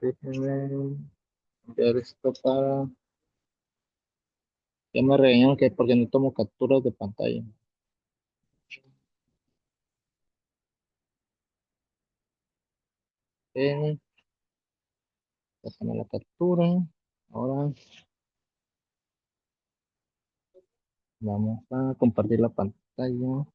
Déjenme ver esto para... Ya me regañaron que porque no tomo capturas de pantalla. Eh, Déjame la captura. Ahora vamos a compartir la pantalla.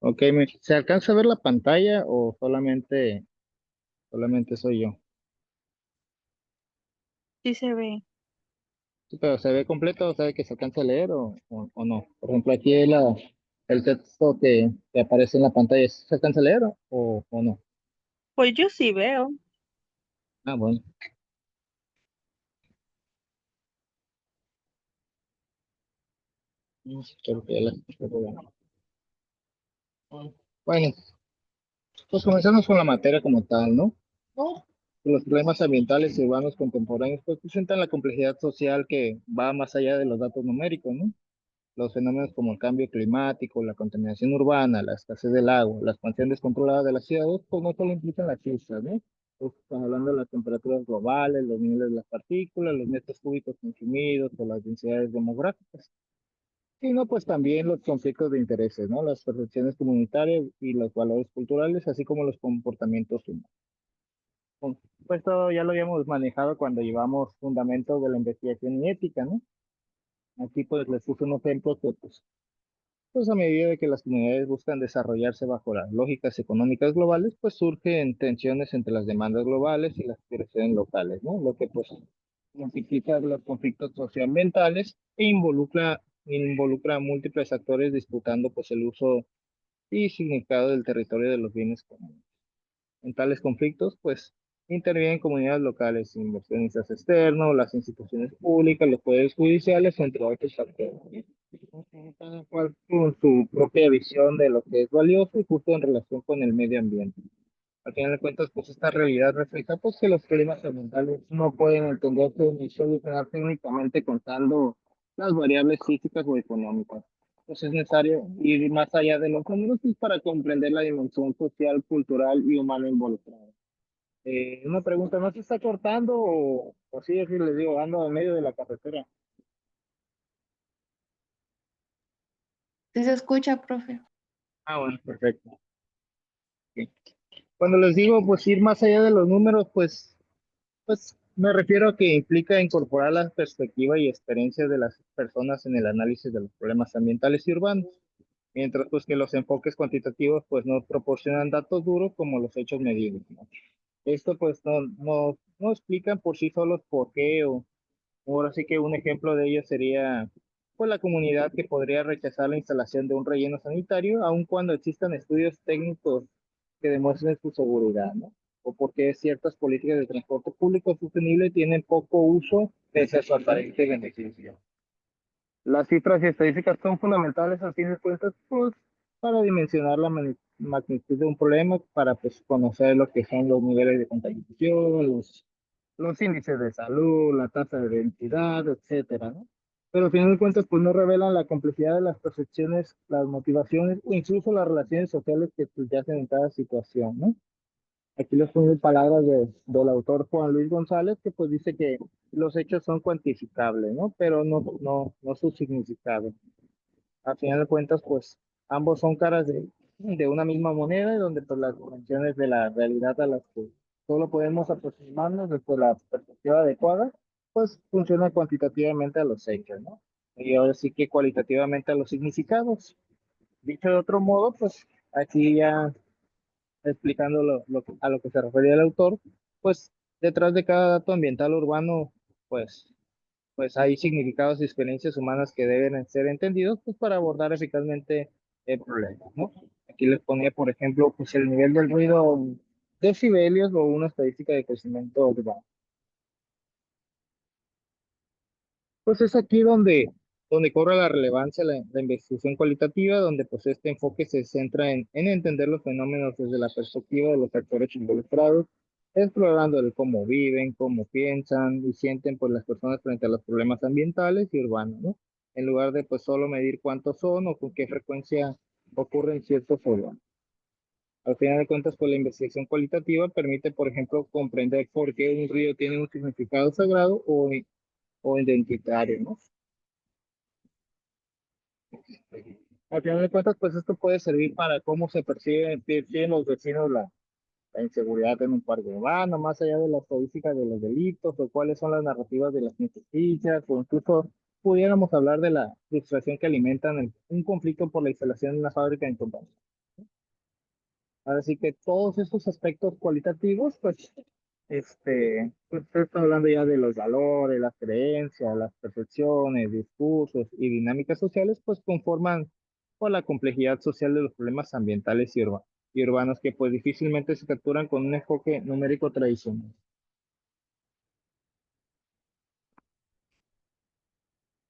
Ok, ¿se alcanza a ver la pantalla o solamente soy yo? Sí se ve. Sí, pero ¿se ve completo? ¿Sabe que se alcanza a leer o no? Por ejemplo, aquí el texto que aparece en la pantalla, ¿se alcanza a leer o no? Pues yo sí veo. Ah, bueno. Creo que ya creo que ya. Bueno, pues comenzamos con la materia como tal, ¿no? Los problemas ambientales y urbanos contemporáneos pues, presentan la complejidad social que va más allá de los datos numéricos, ¿no? Los fenómenos como el cambio climático, la contaminación urbana, la escasez del agua, la expansión descontrolada de las ciudades, pues no solo implican las cifras, ¿no? Pues, estamos hablando de las temperaturas globales, los niveles de las partículas, los metros cúbicos consumidos o las densidades demográficas, sino pues también los conflictos de intereses, ¿no? Las percepciones comunitarias y los valores culturales, así como los comportamientos humanos. Pues todo ya lo habíamos manejado cuando llevamos fundamentos de la investigación y ética, ¿no? Aquí pues les puse un ejemplo que pues a medida de que las comunidades buscan desarrollarse bajo las lógicas económicas globales, pues surgen tensiones entre las demandas globales y las aspiraciones locales, ¿no? Lo que pues multiplica los conflictos socioambientales e involucra a múltiples actores disputando pues el uso y significado del territorio de los bienes comunes. En tales conflictos, pues intervienen comunidades locales, inversionistas externos, las instituciones públicas, los poderes judiciales, entre otros actores. Cada cual con su propia visión de lo que es valioso y justo en relación con el medio ambiente. Al final de cuentas, pues esta realidad refleja pues que los problemas ambientales no pueden entenderse ni solucionarse únicamente contando las variables físicas o económicas. Pues es necesario ir más allá de los números pues, para comprender la dimensión social, cultural y humana involucrada. Una pregunta, ¿no se está cortando o sí, es que les digo, ando en medio de la carretera? Sí se escucha, profe. Ah, bueno, perfecto. Ok. Cuando les digo, pues ir más allá de los números, pues me refiero a que implica incorporar la perspectiva y experiencias de las personas en el análisis de los problemas ambientales y urbanos, mientras pues que los enfoques cuantitativos pues no proporcionan datos duros como los hechos medibles, ¿no? Esto pues no explican por sí solos por qué o ahora sí que un ejemplo de ello sería pues la comunidad que podría rechazar la instalación de un relleno sanitario, aun cuando existan estudios técnicos que demuestren su seguridad, ¿no? O porque ciertas políticas de transporte público sostenible tienen poco uso pese a su aparente beneficio. Las cifras y estadísticas son fundamentales a fin de cuentas, pues, para dimensionar la magnitud de un problema, para pues, conocer lo que son los niveles de contaminación, los índices de salud, la tasa de identidad, etcétera, ¿no? Pero al final de cuentas, pues no revelan la complejidad de las percepciones, las motivaciones o incluso las relaciones sociales que subyacen en cada situación, ¿no? Aquí les pongo palabras del autor Juan Luis González, que pues dice que los hechos son cuantificables, ¿no? Pero no su significado. Al final de cuentas, pues ambos son caras de una misma moneda, y donde pues las dimensiones de la realidad a las que solo podemos aproximarnos desde la perspectiva adecuada, pues funciona cuantitativamente a los hechos, ¿no? Y ahora sí que cualitativamente a los significados. Dicho de otro modo, pues aquí ya explicando a lo que se refería el autor, pues Detrás de cada dato ambiental urbano, pues, pues hay significados y experiencias humanas que deben ser entendidos pues, para abordar eficazmente el problema, ¿no? Aquí les ponía, por ejemplo, pues el nivel del ruido decibelios o una estadística de crecimiento urbano. Pues es aquí donde cobra la relevancia la investigación cualitativa, donde pues este enfoque se centra en entender los fenómenos desde la perspectiva de los actores involucrados, explorando el cómo viven, cómo piensan y sienten pues las personas frente a los problemas ambientales y urbanos, ¿no? En lugar de pues solo medir cuántos son o con qué frecuencia ocurren ciertos fenómenos. Al final de cuentas, pues la investigación cualitativa permite, por ejemplo, comprender por qué un río tiene un significado sagrado o identitario, ¿no? Al final de cuentas, pues esto puede servir para cómo se perciben los vecinos la inseguridad en un parque urbano, más allá de la estadística de los delitos, o cuáles son las narrativas de las injusticias, o incluso pudiéramos hablar de la frustración que alimentan un conflicto por la instalación de una fábrica en Tumbas. Ahora sí que todos estos aspectos cualitativos, pues se está hablando ya de los valores, las creencias, las percepciones, discursos y dinámicas sociales, pues conforman con la complejidad social de los problemas ambientales y urbanos que pues difícilmente se capturan con un enfoque numérico tradicional.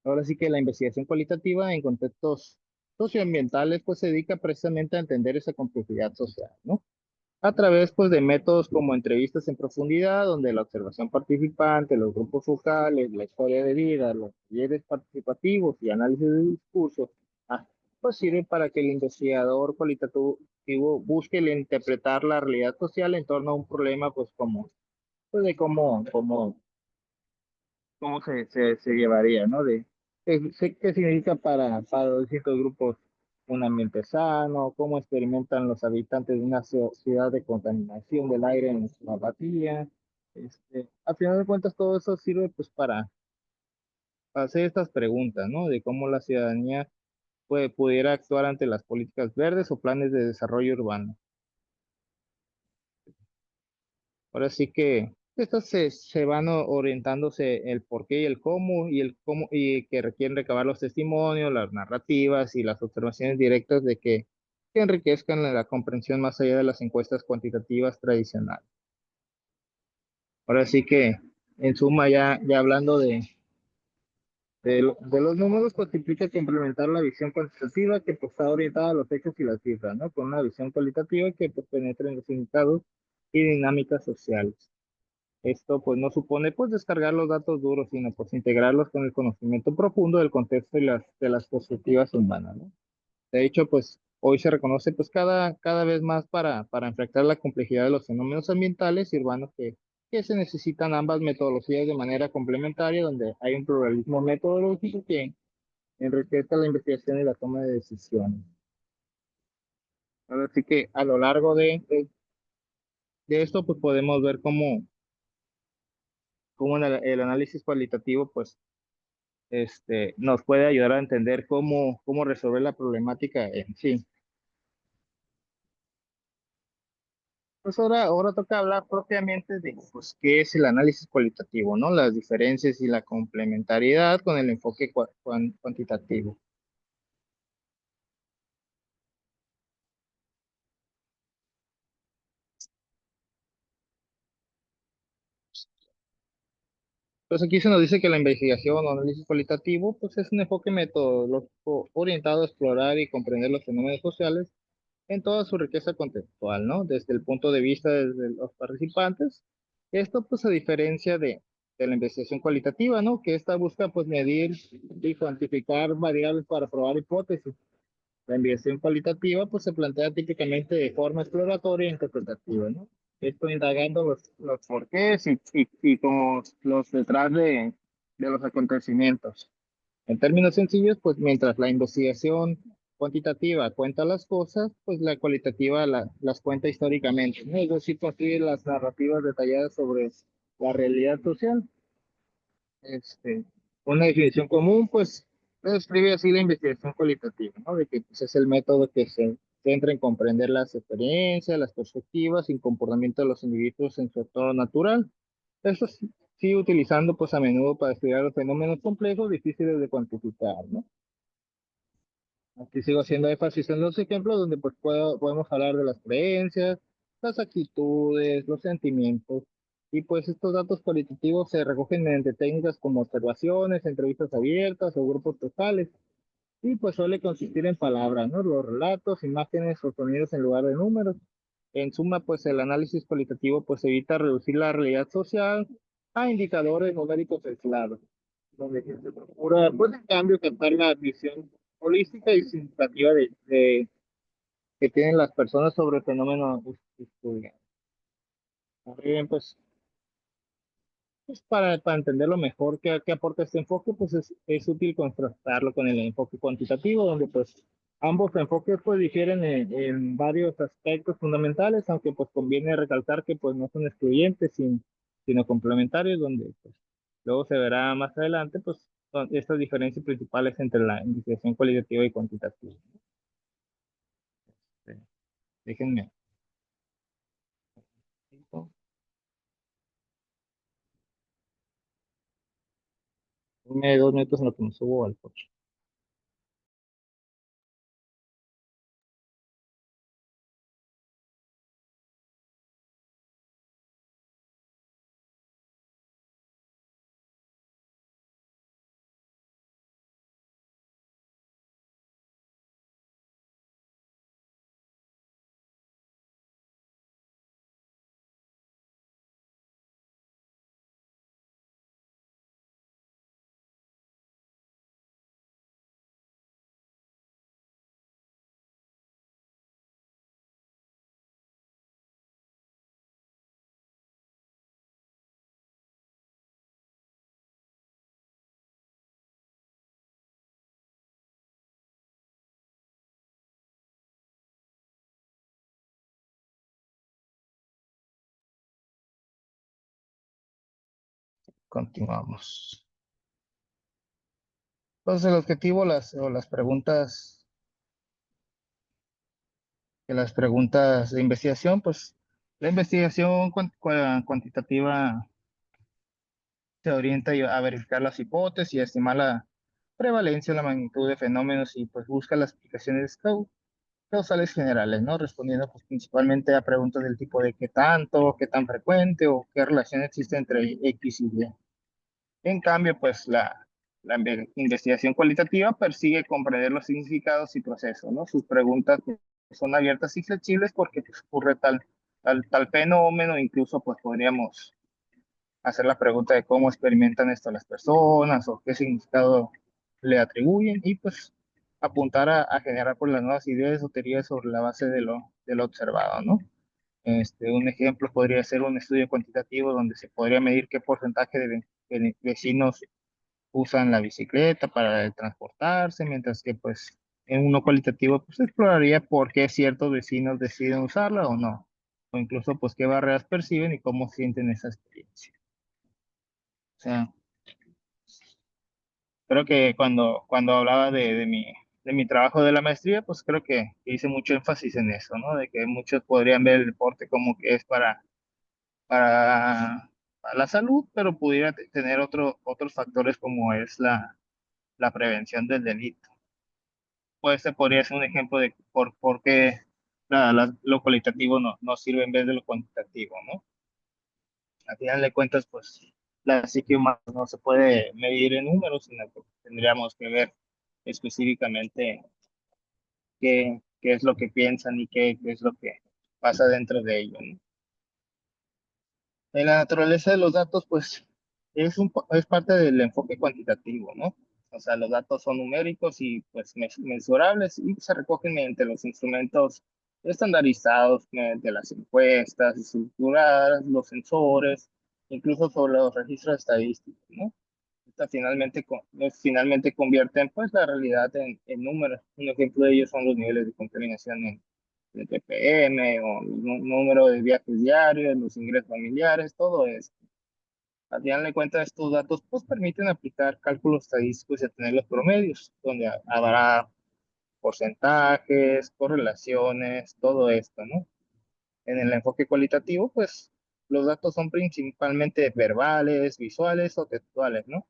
Ahora sí que la investigación cualitativa en contextos socioambientales pues se dedica precisamente a entender esa complejidad social, ¿no? A través pues, de métodos como entrevistas en profundidad, donde la observación participante, los grupos focales, la historia de vida, los talleres participativos y análisis de discursos, pues sirven para que el investigador cualitativo busque el interpretar la realidad social en torno a un problema, pues como, pues de cómo se llevaría, ¿no? Qué significa para los distintos grupos un ambiente sano, cómo experimentan los habitantes de una ciudad de contaminación del aire en su apatía. Al final de cuentas, todo eso sirve pues para hacer estas preguntas, ¿no? De cómo la ciudadanía pudiera actuar ante las políticas verdes o planes de desarrollo urbano. Ahora sí que estas se van orientándose el por qué y el cómo y que requieren recabar los testimonios, las narrativas y las observaciones directas que enriquezcan la comprensión más allá de las encuestas cuantitativas tradicionales. Ahora sí que en suma ya hablando de los números, pues implica complementar la visión cuantitativa que pues, está orientada a los hechos y las cifras, ¿no? Con una visión cualitativa que pues, penetre en los significados y dinámicas sociales. Esto pues no supone pues descargar los datos duros, sino pues integrarlos con el conocimiento profundo del contexto y de las perspectivas humanas, ¿no? De hecho, pues hoy se reconoce pues cada vez más para enfrentar la complejidad de los fenómenos ambientales y urbanos que se necesitan ambas metodologías de manera complementaria, donde hay un pluralismo metodológico que enriquece la investigación y la toma de decisiones. Ahora sí que a lo largo de esto pues podemos ver cómo el análisis cualitativo pues nos puede ayudar a entender cómo resolver la problemática en sí. Pues ahora toca hablar propiamente de pues, qué es el análisis cualitativo, ¿no? Las diferencias y la complementariedad con el enfoque cuantitativo. Pues aquí se nos dice que la investigación o análisis cualitativo pues es un enfoque metodológico orientado a explorar y comprender los fenómenos sociales en toda su riqueza contextual, ¿no? Desde el punto de vista de los participantes. Esto, pues, a diferencia de la investigación cualitativa, ¿no? Que esta busca, pues, medir y cuantificar variables para probar hipótesis. La investigación cualitativa, pues, se plantea típicamente de forma exploratoria e interpretativa, ¿no? Esto indagando los porqués y como los detrás de los acontecimientos. En términos sencillos, pues mientras la investigación cuantitativa cuenta las cosas, pues la cualitativa las cuenta históricamente, ¿no? Es decir, construye las narrativas detalladas sobre la realidad social. Este, una definición común, pues, describe así la investigación cualitativa, ¿no? De que pues, es el método que se centra en comprender las experiencias, las perspectivas y el comportamiento de los individuos en su entorno natural, Esto sigue utilizando pues a menudo para estudiar los fenómenos complejos difíciles de cuantificar, ¿no? Aquí sigo haciendo énfasis en los ejemplos donde pues podemos hablar de las creencias, las actitudes, los sentimientos, y pues estos datos cualitativos se recogen mediante técnicas como observaciones, entrevistas abiertas o grupos totales, y pues suele consistir en palabras, ¿no? Los relatos, imágenes o sonidos en lugar de números. En suma, pues el análisis cualitativo pues evita reducir la realidad social a indicadores numéricos aislados, donde se procura, pues en cambio, captar la visión holística y significativa que tienen las personas sobre el fenómeno estudiado. Bien, pues para entenderlo mejor, ¿qué aporta este enfoque? Pues es útil contrastarlo con el enfoque cuantitativo, donde pues ambos enfoques pues difieren en varios aspectos fundamentales, aunque pues conviene recalcar que pues no son excluyentes, sino complementarios, donde pues luego se verá más adelante pues son estas diferencias principales entre la investigación cualitativa y cuantitativa. Este, Déjenme. Dame 2 minutos en lo que me subo al coche. Continuamos. Entonces, el objetivo, las preguntas, las preguntas de investigación, pues la investigación cuantitativa se orienta a verificar las hipótesis y a estimar la prevalencia o la magnitud de fenómenos y pues busca las explicaciones causales generales, ¿no? Respondiendo pues principalmente a preguntas del tipo de qué tanto, qué tan frecuente o qué relación existe entre X y Y. En cambio, pues investigación cualitativa persigue comprender los significados y procesos, ¿no? Sus preguntas pues, son abiertas y flexibles porque pues, ocurre tal fenómeno, incluso pues podríamos hacer la pregunta de cómo experimentan esto las personas o qué significado le atribuyen y pues apuntar a generar pues, las nuevas ideas o teorías sobre la base de lo observado, ¿no? Un ejemplo podría ser un estudio cuantitativo donde se podría medir qué porcentaje de vecinos usan la bicicleta para transportarse, mientras que pues en uno cualitativo pues exploraría por qué ciertos vecinos deciden usarla o no, o incluso pues qué barreras perciben y cómo sienten esa experiencia. O sea, creo que cuando hablaba de mi trabajo de la maestría, pues creo que hice mucho énfasis en eso, ¿no? De que muchos podrían ver el deporte como que es para la salud, pero pudiera tener otros factores como es la prevención del delito. Pues este podría ser un ejemplo de por qué lo cualitativo no sirve en vez de lo cuantitativo, ¿no? Al final de cuentas, pues la psique humana no se puede medir en números, sino que tendríamos que ver específicamente qué es lo que piensan y qué es lo que pasa dentro de ellos, ¿no? En la naturaleza de los datos, pues es parte del enfoque cuantitativo, ¿no? O sea, los datos son numéricos y pues mensurables y se recogen mediante los instrumentos estandarizados, mediante las encuestas estructuradas, los sensores, incluso sobre los registros estadísticos, ¿no? Finalmente convierten pues la realidad en números. Un ejemplo de ellos son los niveles de contaminación en ppm o el número de viajes diarios, los ingresos familiares, todo eso. Al final de cuentas, estos datos pues, permiten aplicar cálculos estadísticos y obtener los promedios, donde habrá porcentajes, correlaciones, todo esto, ¿no? En el enfoque cualitativo, pues los datos son principalmente verbales, visuales o textuales, ¿no?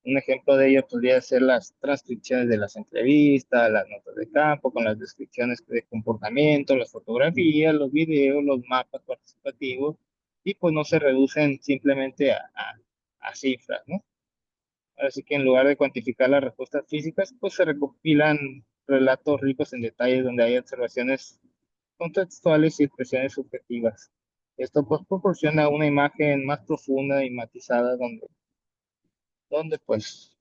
Un ejemplo de ello podría ser las transcripciones de las entrevistas, las notas de campo con las descripciones de comportamiento, las fotografías, los videos, los mapas participativos, y pues no se reducen simplemente a cifras, ¿no? Así que en lugar de cuantificar las respuestas físicas, pues se recopilan relatos ricos en detalles donde hay observaciones contextuales y expresiones subjetivas. Esto pues proporciona una imagen más profunda y matizada donde pues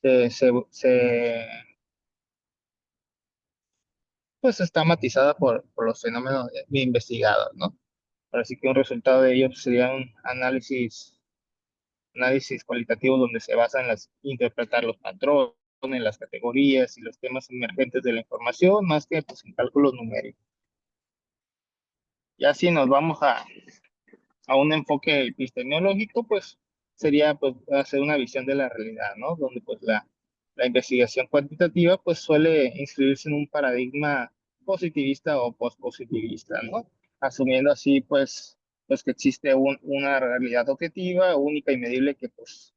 se, se, se, pues está matizada por los fenómenos investigados, ¿no? Así que un resultado de ello sería un análisis cualitativo donde se basa en interpretar los patrones, las categorías y los temas emergentes de la información, más que pues, en cálculos numéricos. Ya si nos vamos a un enfoque epistemológico, pues sería pues, hacer una visión de la realidad, ¿no? Donde pues la investigación cuantitativa pues suele inscribirse en un paradigma positivista o postpositivista, ¿no? Asumiendo así pues que existe una realidad objetiva, única y medible que pues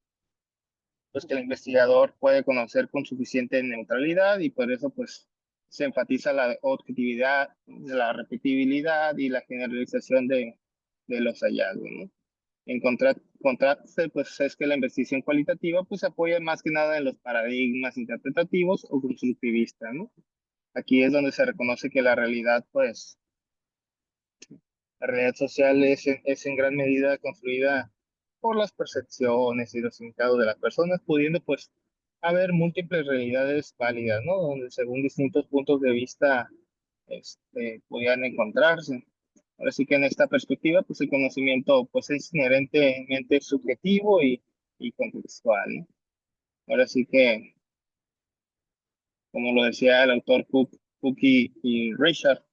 que el investigador puede conocer con suficiente neutralidad y por eso pues se enfatiza la objetividad, la repetibilidad y la generalización de los hallazgos, ¿no? En contraste, pues es que la investigación cualitativa pues apoya más que nada en los paradigmas interpretativos o constructivistas, ¿no? Aquí es donde se reconoce que la realidad social es en gran medida construida por las percepciones y los significados de las personas, pudiendo pues haber múltiples realidades válidas, ¿no? Donde según distintos puntos de vista pudieran encontrarse. Ahora sí que en esta perspectiva, pues el conocimiento pues es inherentemente subjetivo y contextual, ¿no? Ahora sí que, como lo decía el autor Cook y Richard,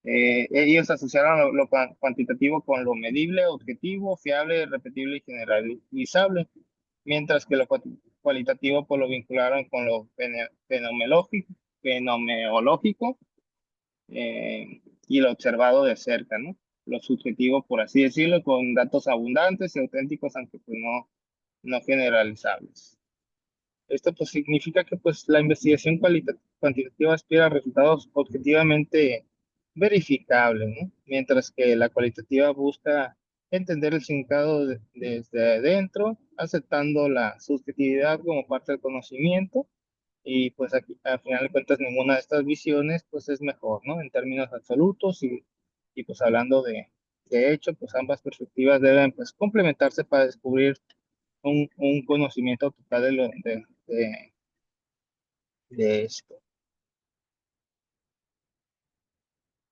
ellos asociaron cuantitativo con lo medible, objetivo, fiable, repetible y generalizable, mientras que lo cualitativo pues lo vincularon con lo fenomenológico y lo observado de cerca, ¿no? Lo subjetivo, por así decirlo, con datos abundantes y auténticos, aunque pues no generalizables. Esto pues significa que pues la investigación cuantitativa aspira a resultados objetivamente verificables, ¿no? Mientras que la cualitativa busca entender el significado desde adentro, aceptando la subjetividad como parte del conocimiento y pues aquí, al final de cuentas, ninguna de estas visiones pues es mejor, ¿no? En términos absolutos y pues hablando de hecho, pues ambas perspectivas deben pues complementarse para descubrir un conocimiento total de esto.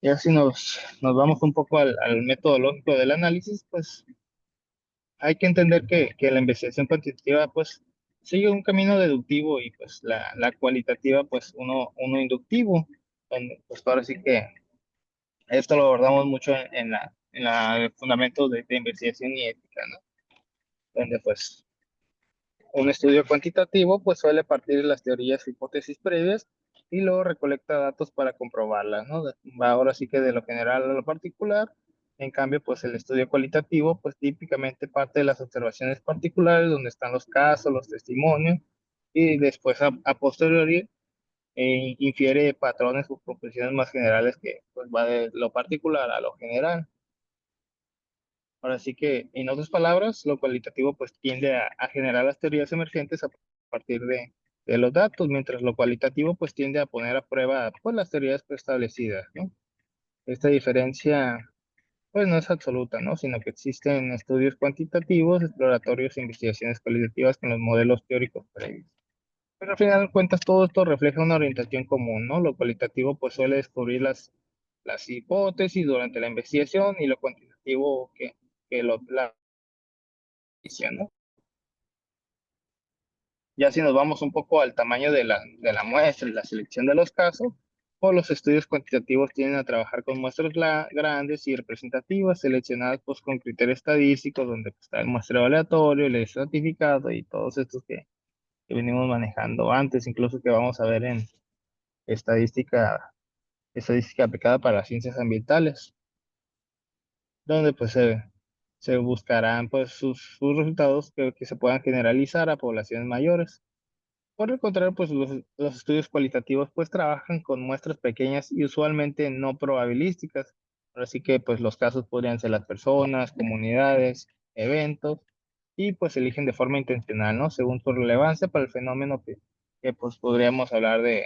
Ya si nos vamos un poco al metodológico del análisis, pues hay que entender que la investigación cuantitativa pues sigue un camino deductivo y pues la cualitativa pues uno inductivo. Pues ahora sí que esto lo abordamos mucho en la fundamentos de investigación y ética, ¿no? Donde pues un estudio cuantitativo pues suele partir de las teorías e hipótesis previas y luego recolecta datos para comprobarlas, ¿no? Va ahora sí que de lo general a lo particular. En cambio, pues el estudio cualitativo pues típicamente parte de las observaciones particulares donde están los casos, los testimonios y después a posteriori infiere patrones o conclusiones más generales que pues va de lo particular a lo general. Ahora sí que, en otras palabras, lo cualitativo pues tiende a generar las teorías emergentes a partir de los datos, mientras lo cualitativo pues tiende a poner a prueba pues las teorías preestablecidas, ¿no? Esta diferencia pues no es absoluta, ¿no? Sino que existen estudios cuantitativos, exploratorios e investigaciones cualitativas con los modelos teóricos previos. Pero al final de cuentas todo esto refleja una orientación común, ¿no? Lo cualitativo pues suele descubrir las hipótesis durante la investigación y lo cuantitativo que la visión, ¿no? Ya si nos vamos un poco al tamaño de la muestra y la selección de los casos, pues los estudios cuantitativos tienden a trabajar con muestras grandes y representativas, seleccionadas pues, con criterios estadísticos, donde pues, está el muestreo aleatorio, el estratificado y todos estos que venimos manejando antes, incluso que vamos a ver en estadística aplicada para las ciencias ambientales. donde pues se buscarán pues sus resultados que se puedan generalizar a poblaciones mayores. Por el contrario, pues los estudios cualitativos pues trabajan con muestras pequeñas y usualmente no probabilísticas. Así que pues los casos podrían ser las personas, comunidades, eventos, y pues se eligen de forma intencional, ¿no? Según su relevancia para el fenómeno que pues podríamos hablar de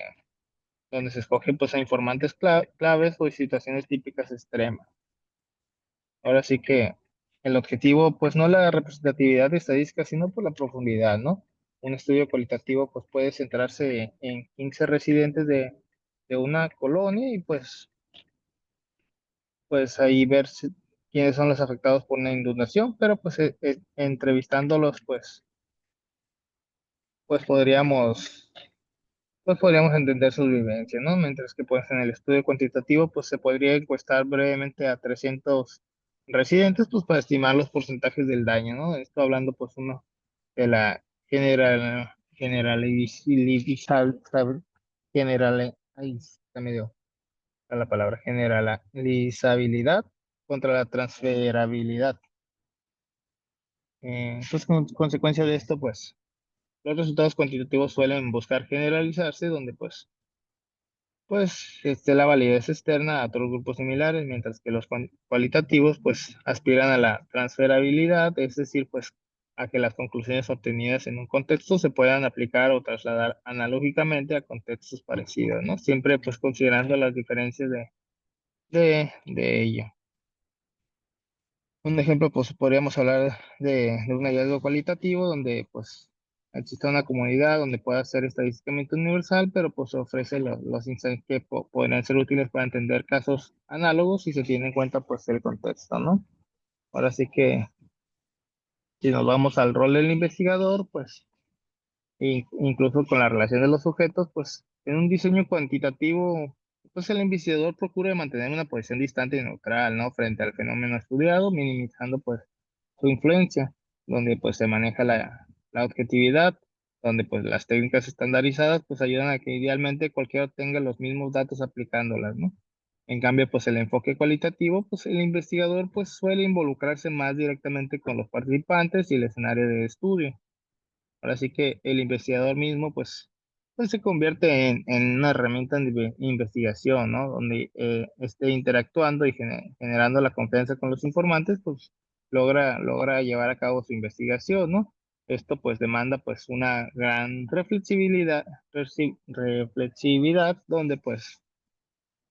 donde se escogen pues a informantes claves o situaciones típicas extremas. Ahora sí que el objetivo, pues no la representatividad estadística, sino por la profundidad, ¿no? Un estudio cualitativo, pues puede centrarse en 15 residentes de una colonia y pues ahí ver quiénes son los afectados por una inundación, pero pues entrevistándolos, pues podríamos pues podríamos entender sus vivencias, ¿no? Mientras que pues en el estudio cuantitativo pues se podría encuestar brevemente a 300 residentes pues para estimar los porcentajes del daño, ¿no? Esto hablando pues uno de la generalizable, ahí está medio la palabra, generalizabilidad contra la transferabilidad. Entonces, consecuencia de esto, pues, los resultados cuantitativos suelen buscar generalizarse, donde pues esté la validez externa a otros grupos similares, mientras que los cualitativos pues aspiran a la transferabilidad, es decir, pues a que las conclusiones obtenidas en un contexto se puedan aplicar o trasladar analógicamente a contextos parecidos, ¿no? Siempre pues considerando las diferencias de ello. Un ejemplo, pues podríamos hablar de un hallazgo cualitativo donde pues existe una comunidad donde pueda ser estadísticamente universal, pero pues ofrece los insights que podrían ser útiles para entender casos análogos si se tiene en cuenta pues el contexto, ¿no? Ahora sí que si nos vamos al rol del investigador, pues incluso con la relación de los sujetos, pues en un diseño cuantitativo, pues el investigador procura mantener una posición distante y neutral, ¿no? Frente al fenómeno estudiado, minimizando pues su influencia, donde pues se maneja la objetividad, donde pues las técnicas estandarizadas pues ayudan a que idealmente cualquiera tenga los mismos datos aplicándolas, ¿no? En cambio, pues el enfoque cualitativo, pues el investigador pues suele involucrarse más directamente con los participantes y el escenario de estudio. Ahora sí que el investigador mismo, pues se convierte en una herramienta de investigación, ¿no? Donde esté interactuando y generando la confianza con los informantes, pues logra llevar a cabo su investigación, ¿no? Esto pues demanda pues una gran reflexividad donde pues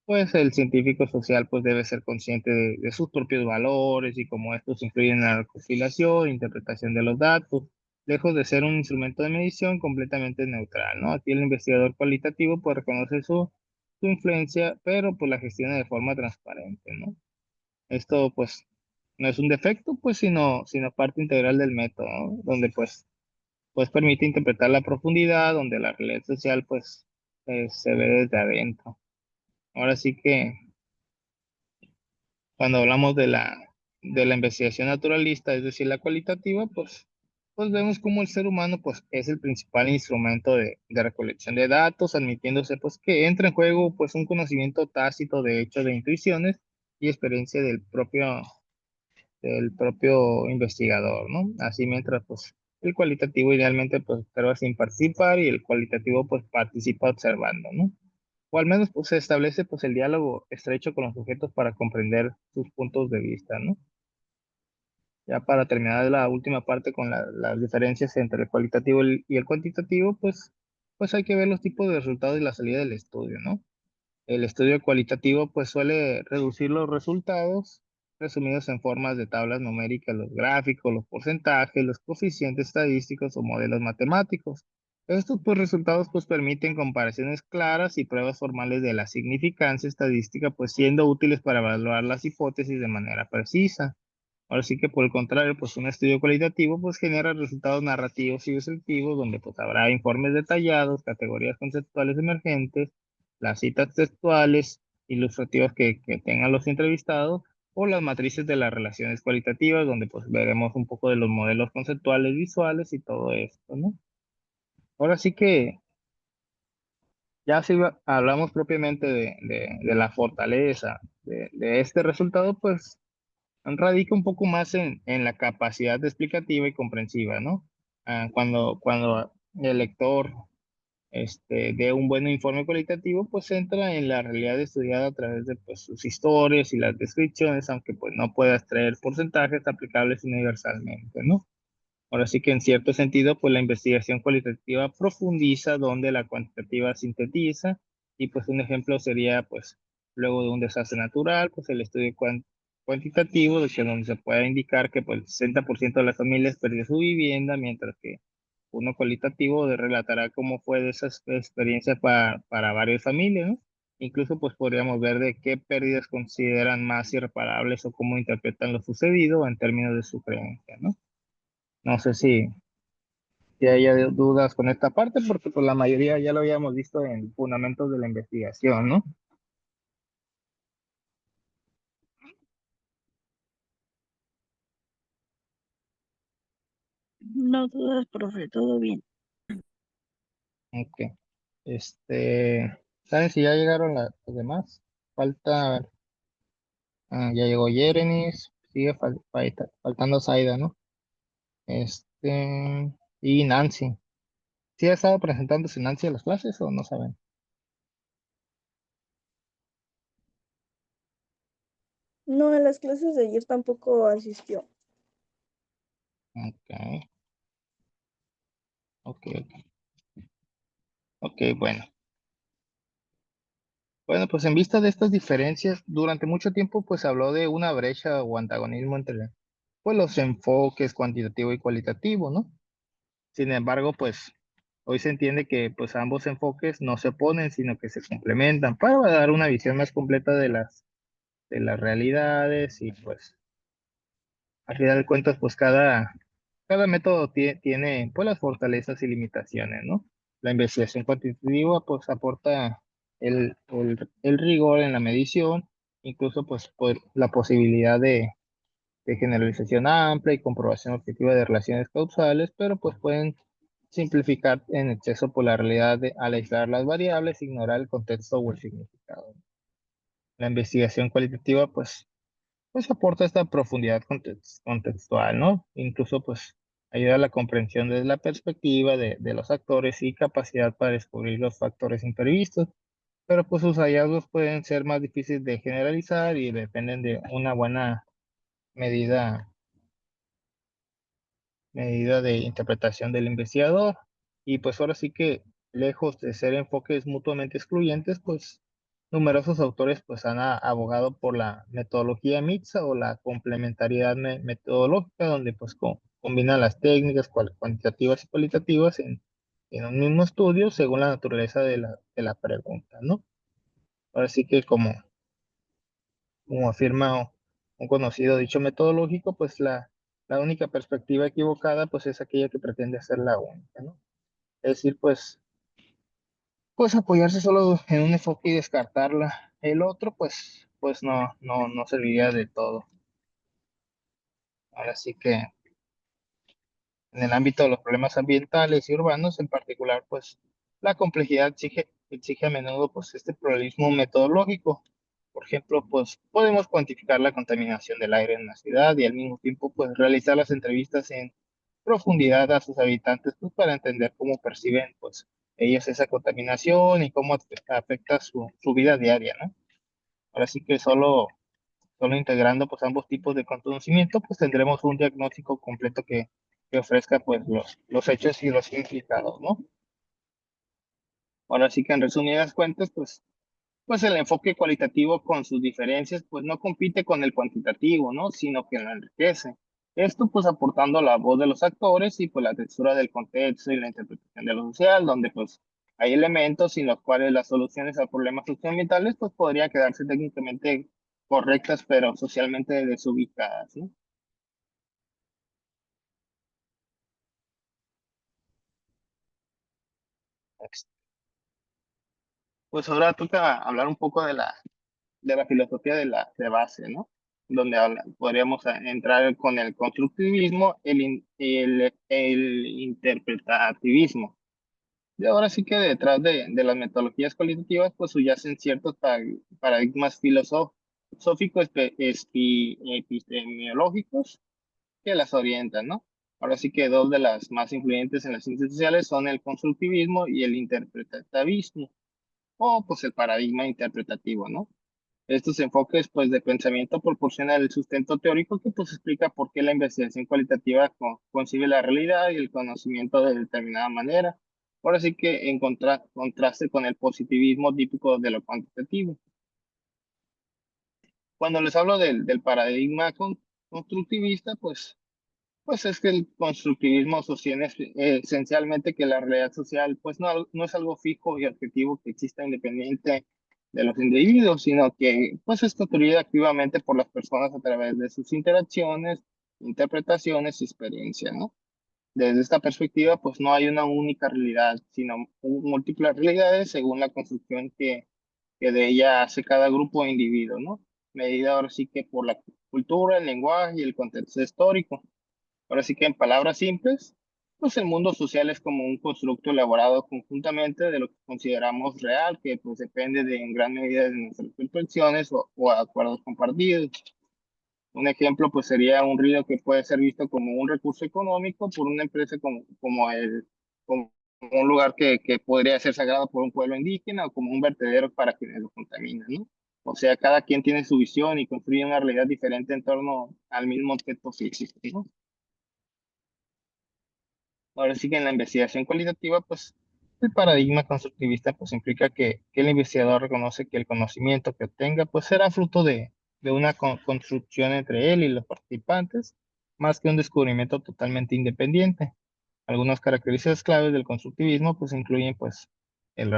el científico social pues debe ser consciente de sus propios valores y cómo estos influyen en la recopilación, interpretación de los datos, lejos de ser un instrumento de medición completamente neutral, ¿no? Aquí el investigador cualitativo pues reconoce su influencia, pero pues la gestiona de forma transparente, ¿no? Esto pues no es un defecto, pues sino parte integral del método, ¿no? Donde pues permite interpretar la profundidad, donde la realidad social pues se ve desde adentro. Ahora sí que cuando hablamos de la investigación naturalista, es decir, la cualitativa, pues vemos cómo el ser humano pues, es el principal instrumento de recolección de datos, admitiéndose pues, que entra en juego pues, un conocimiento tácito de hechos, de intuiciones y experiencia del propio investigador, ¿no? Así mientras pues, el cualitativo idealmente pues, observa sin participar y el cualitativo pues, participa observando, ¿no? O al menos pues se establece pues el diálogo estrecho con los sujetos para comprender sus puntos de vista, ¿no? Ya para terminar la última parte con las diferencias entre el cualitativo y el cuantitativo, pues hay que ver los tipos de resultados y la salida del estudio, ¿no? El estudio cualitativo pues suele reducir los resultados resumidos en formas de tablas numéricas, los gráficos, los porcentajes, los coeficientes estadísticos o modelos matemáticos. Estos pues, resultados pues permiten comparaciones claras y pruebas formales de la significancia estadística, pues siendo útiles para evaluar las hipótesis de manera precisa. Ahora sí que por el contrario, pues un estudio cualitativo pues genera resultados narrativos y descriptivos donde pues habrá informes detallados, categorías conceptuales emergentes, las citas textuales, ilustrativas que tengan los entrevistados o las matrices de las relaciones cualitativas donde pues veremos un poco de los modelos conceptuales visuales y todo esto, ¿no? Ahora sí que ya si hablamos propiamente de la fortaleza de este resultado, pues radica un poco más en la capacidad explicativa y comprensiva, ¿no? Cuando el lector dé un buen informe cualitativo, pues entra en la realidad estudiada a través de pues, sus historias y las descripciones, aunque pues no pueda extraer porcentajes aplicables universalmente, ¿no? Ahora sí que en cierto sentido, pues la investigación cualitativa profundiza donde la cuantitativa sintetiza, y pues un ejemplo sería pues luego de un desastre natural, pues el estudio cuantitativo, de que donde se pueda indicar que pues el 60% de las familias perdió su vivienda, mientras que uno cualitativo relatará cómo fue de esa experiencia para varias familias, ¿no? Incluso pues podríamos ver de qué pérdidas consideran más irreparables o cómo interpretan lo sucedido en términos de su creencia, ¿no? No sé si haya dudas con esta parte, porque pues la mayoría ya lo habíamos visto en fundamentos de la investigación, ¿no? No dudas, profe, todo bien. Ok. ¿Saben si ya llegaron los demás? Falta, a ver, ya llegó Yerenis, sigue faltando Zaida, ¿no? Y Nancy. ¿Sí ha estado presentándose Nancy a las clases o no saben? No, en las clases de ayer tampoco asistió. Ok, ok, ok. Ok, bueno. Bueno, pues en vista de estas diferencias, durante mucho tiempo pues se habló de una brecha o antagonismo entre pues los enfoques cuantitativo y cualitativo, ¿no? Sin embargo, pues hoy se entiende que pues ambos enfoques no se oponen, sino que se complementan para dar una visión más completa de las realidades y pues al final de cuentas pues cada método tiene pues las fortalezas y limitaciones, ¿no? La investigación cuantitativa pues aporta el rigor en la medición, incluso pues por la posibilidad de generalización amplia y comprobación objetiva de relaciones causales, pero pues pueden simplificar en exceso por la realidad al aislar las variables, ignorar el contexto o el significado. La investigación cualitativa pues aporta esta profundidad contextual, ¿no? Incluso pues ayuda a la comprensión desde la perspectiva de los actores y capacidad para descubrir los factores imprevistos, pero pues sus hallazgos pueden ser más difíciles de generalizar y dependen de una buena medida de interpretación del investigador. Y pues ahora sí que lejos de ser enfoques mutuamente excluyentes, pues numerosos autores pues han abogado por la metodología mixta o la complementariedad metodológica, donde pues combina las técnicas cuantitativas y cualitativas en un mismo estudio según la naturaleza de la pregunta, ¿no? Ahora sí que como afirma un conocido dicho metodológico, pues la única perspectiva equivocada, pues es aquella que pretende ser la única, ¿no? Es decir, pues apoyarse solo en un enfoque y descartarla. El otro, pues no serviría de todo. Ahora sí que en el ámbito de los problemas ambientales y urbanos, en particular, pues la complejidad exige a menudo pues este pluralismo metodológico. Por ejemplo, pues podemos cuantificar la contaminación del aire en la ciudad y al mismo tiempo pues realizar las entrevistas en profundidad a sus habitantes pues para entender cómo perciben pues ellos esa contaminación y cómo afecta su vida diaria, ¿no? Ahora sí que solo integrando pues ambos tipos de conocimiento, pues tendremos un diagnóstico completo que ofrezca pues los hechos y los implicados, ¿no? Ahora sí que en resumidas cuentas, pues el enfoque cualitativo con sus diferencias, pues no compite con el cuantitativo, ¿no? Sino que lo enriquece. Esto pues aportando la voz de los actores y pues la textura del contexto y la interpretación de lo social, donde pues hay elementos sin los cuales las soluciones a problemas socioambientales pues podrían quedarse técnicamente correctas, pero socialmente desubicadas, ¿no? Pues ahora toca hablar un poco de la filosofía de base, ¿no? Donde podríamos entrar con el constructivismo, el interpretativismo. Y ahora sí que detrás de las metodologías cualitativas, pues subyacen ciertos paradigmas filosóficos epistemológicos que las orientan, ¿no? Ahora sí que dos de las más influyentes en las ciencias sociales son el constructivismo y el interpretativismo, o pues el paradigma interpretativo, ¿no? Estos enfoques pues de pensamiento proporcionan el sustento teórico que pues explica por qué la investigación cualitativa concibe la realidad y el conocimiento de determinada manera. Ahora sí que en contraste con el positivismo típico de lo cuantitativo. Cuando les hablo del paradigma constructivista, pues es que el constructivismo sostiene esencialmente que la realidad social pues no es algo fijo y objetivo que exista independiente de los individuos, sino que pues es construida activamente por las personas a través de sus interacciones, interpretaciones y experiencias, ¿no? Desde esta perspectiva pues no hay una única realidad, sino múltiples realidades según la construcción que de ella hace cada grupo o individuo, ¿no? Medida ahora sí que por la cultura, el lenguaje y el contexto histórico. Ahora sí que en palabras simples, pues el mundo social es como un constructo elaborado conjuntamente de lo que consideramos real, que pues depende en gran medida de nuestras percepciones o acuerdos compartidos. Un ejemplo pues sería un río que puede ser visto como un recurso económico por una empresa como un lugar que podría ser sagrado por un pueblo indígena o como un vertedero para quienes lo contaminan, ¿no? O sea, cada quien tiene su visión y construye una realidad diferente en torno al mismo objeto físico, ¿no? Ahora sí que en la investigación cualitativa, pues el paradigma constructivista pues implica que el investigador reconoce que el conocimiento que obtenga pues será fruto de una construcción entre él y los participantes, más que un descubrimiento totalmente independiente. Algunas características claves del constructivismo pues incluyen pues el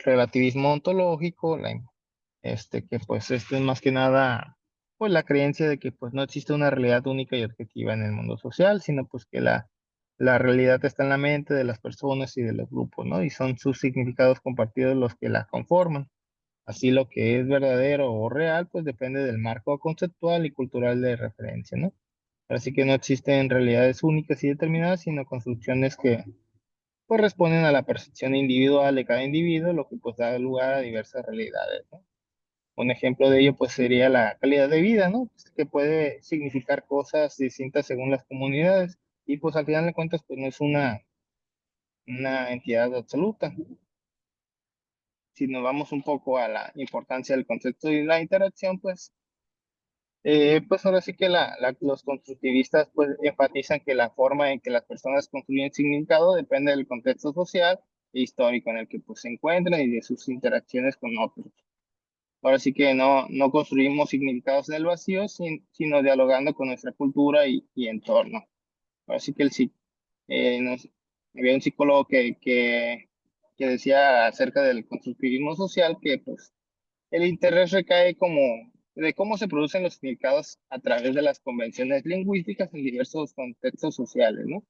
relativismo ontológico, que pues esto es más que nada pues la creencia de que pues no existe una realidad única y objetiva en el mundo social, sino pues que la realidad está en la mente de las personas y de los grupos, ¿no? Y son sus significados compartidos los que la conforman. Así lo que es verdadero o real pues depende del marco conceptual y cultural de referencia, ¿no? Así que no existen realidades únicas y determinadas, sino construcciones que corresponden a la percepción individual de cada individuo, lo que pues da lugar a diversas realidades, ¿no? Un ejemplo de ello pues sería la calidad de vida, ¿no? Pues, que puede significar cosas distintas según las comunidades y pues al final de cuentas pues no es una entidad absoluta. Si nos vamos un poco a la importancia del concepto y la interacción, pues ahora sí que los constructivistas pues enfatizan que la forma en que las personas construyen significado depende del contexto social e histórico en el que pues se encuentran y de sus interacciones con otros. Ahora sí que no construimos significados en el vacío, sino dialogando con nuestra cultura y entorno. Ahora sí que había un psicólogo que decía acerca del constructivismo social que pues el interés recae como de cómo se producen los significados a través de las convenciones lingüísticas en diversos contextos sociales, ¿no?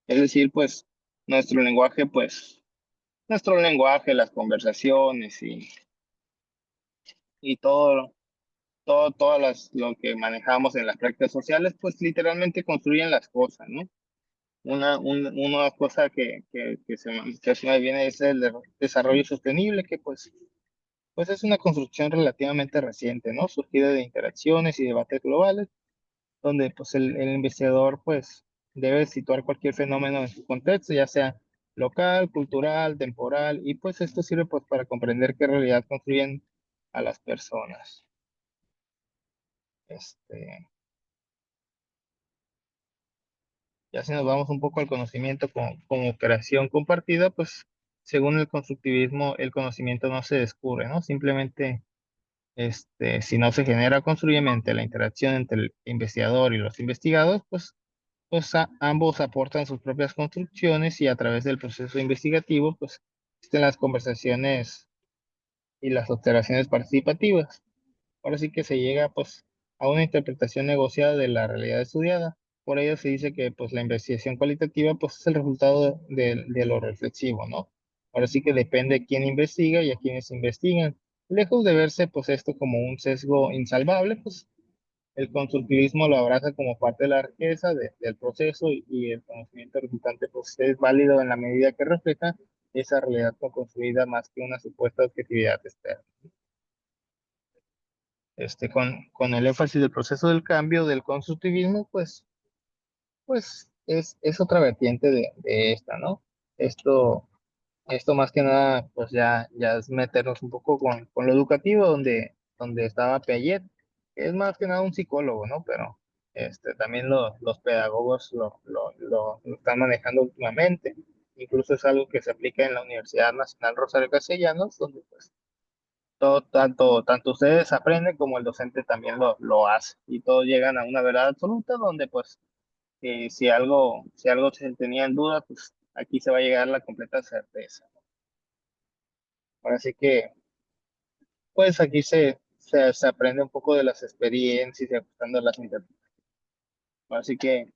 Es decir, pues nuestro lenguaje, las conversaciones y lo que manejamos en las prácticas sociales, pues literalmente construyen las cosas, ¿no? Una cosa que se me viene es el desarrollo sostenible, que pues es una construcción relativamente reciente, ¿no? Surgida de interacciones y debates globales, donde pues el investigador pues debe situar cualquier fenómeno en su contexto, ya sea local, cultural, temporal, y pues esto sirve pues para comprender qué realidad construyen a las personas. Este, Ya si nos vamos un poco al conocimiento como creación compartida, pues según el constructivismo, el conocimiento no se descubre, ¿no? Simplemente, si no se genera, construye mediante la interacción entre el investigador y los investigados, pues ambos aportan sus propias construcciones y a través del proceso investigativo, pues existen las conversaciones y las observaciones participativas. Ahora sí que se llega pues a una interpretación negociada de la realidad estudiada. Por ello se dice que pues la investigación cualitativa pues es el resultado de lo reflexivo, ¿no? Ahora sí que depende de quién investiga y a quiénes investigan. Lejos de verse pues esto como un sesgo insalvable, pues el constructivismo lo abraza como parte de la riqueza del proceso y el conocimiento resultante pues es válido en la medida que refleja esa realidad construida más que una supuesta objetividad externa. con el énfasis del proceso del cambio del constructivismo, pues es otra vertiente de esta, ¿no? Esto, esto más que nada, pues ya es meternos un poco con lo educativo, donde estaba Piaget, que es más que nada un psicólogo, ¿no? Pero también los pedagogos lo están manejando últimamente. Incluso es algo que se aplica en la Universidad Nacional Rosario Castellanos, donde pues tanto ustedes aprenden como el docente también lo hace. Y todos llegan a una verdad absoluta donde pues si algo se tenía en duda, pues aquí se va a llegar a la completa certeza. Ahora sí que, pues aquí se aprende un poco de las experiencias y ajustando las interpretaciones. Así que,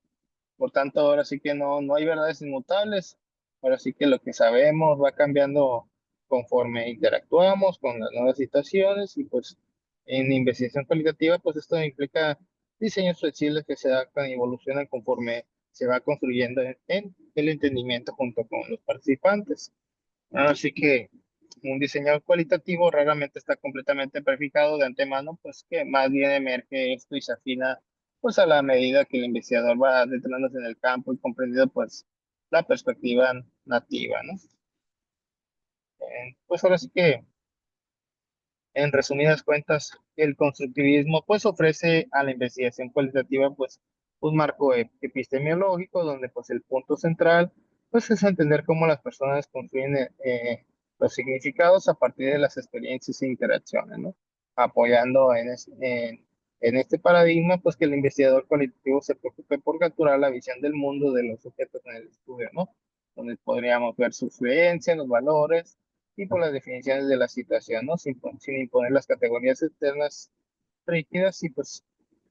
por tanto, ahora sí que no hay verdades inmutables. Ahora sí que lo que sabemos va cambiando conforme interactuamos con las nuevas situaciones y pues en investigación cualitativa, pues esto implica diseños flexibles que se adaptan y evolucionan conforme se va construyendo en el entendimiento junto con los participantes. Así que un diseño cualitativo raramente está completamente prefijado de antemano, pues que más bien emerge esto y se afina pues a la medida que el investigador va adentrándose en el campo y comprendiendo pues la perspectiva nativa, ¿no? Pues ahora sí que en resumidas cuentas, el constructivismo pues ofrece a la investigación cualitativa pues un marco epistemológico donde pues el punto central pues es entender cómo las personas construyen los significados a partir de las experiencias e interacciones, ¿no? Apoyando en este paradigma pues que el investigador cualitativo se preocupe por capturar la visión del mundo de los sujetos en el estudio, ¿no? Donde podríamos ver su influencia, los valores y por las definiciones de la situación, ¿no? Sin imponer las categorías externas rígidas y pues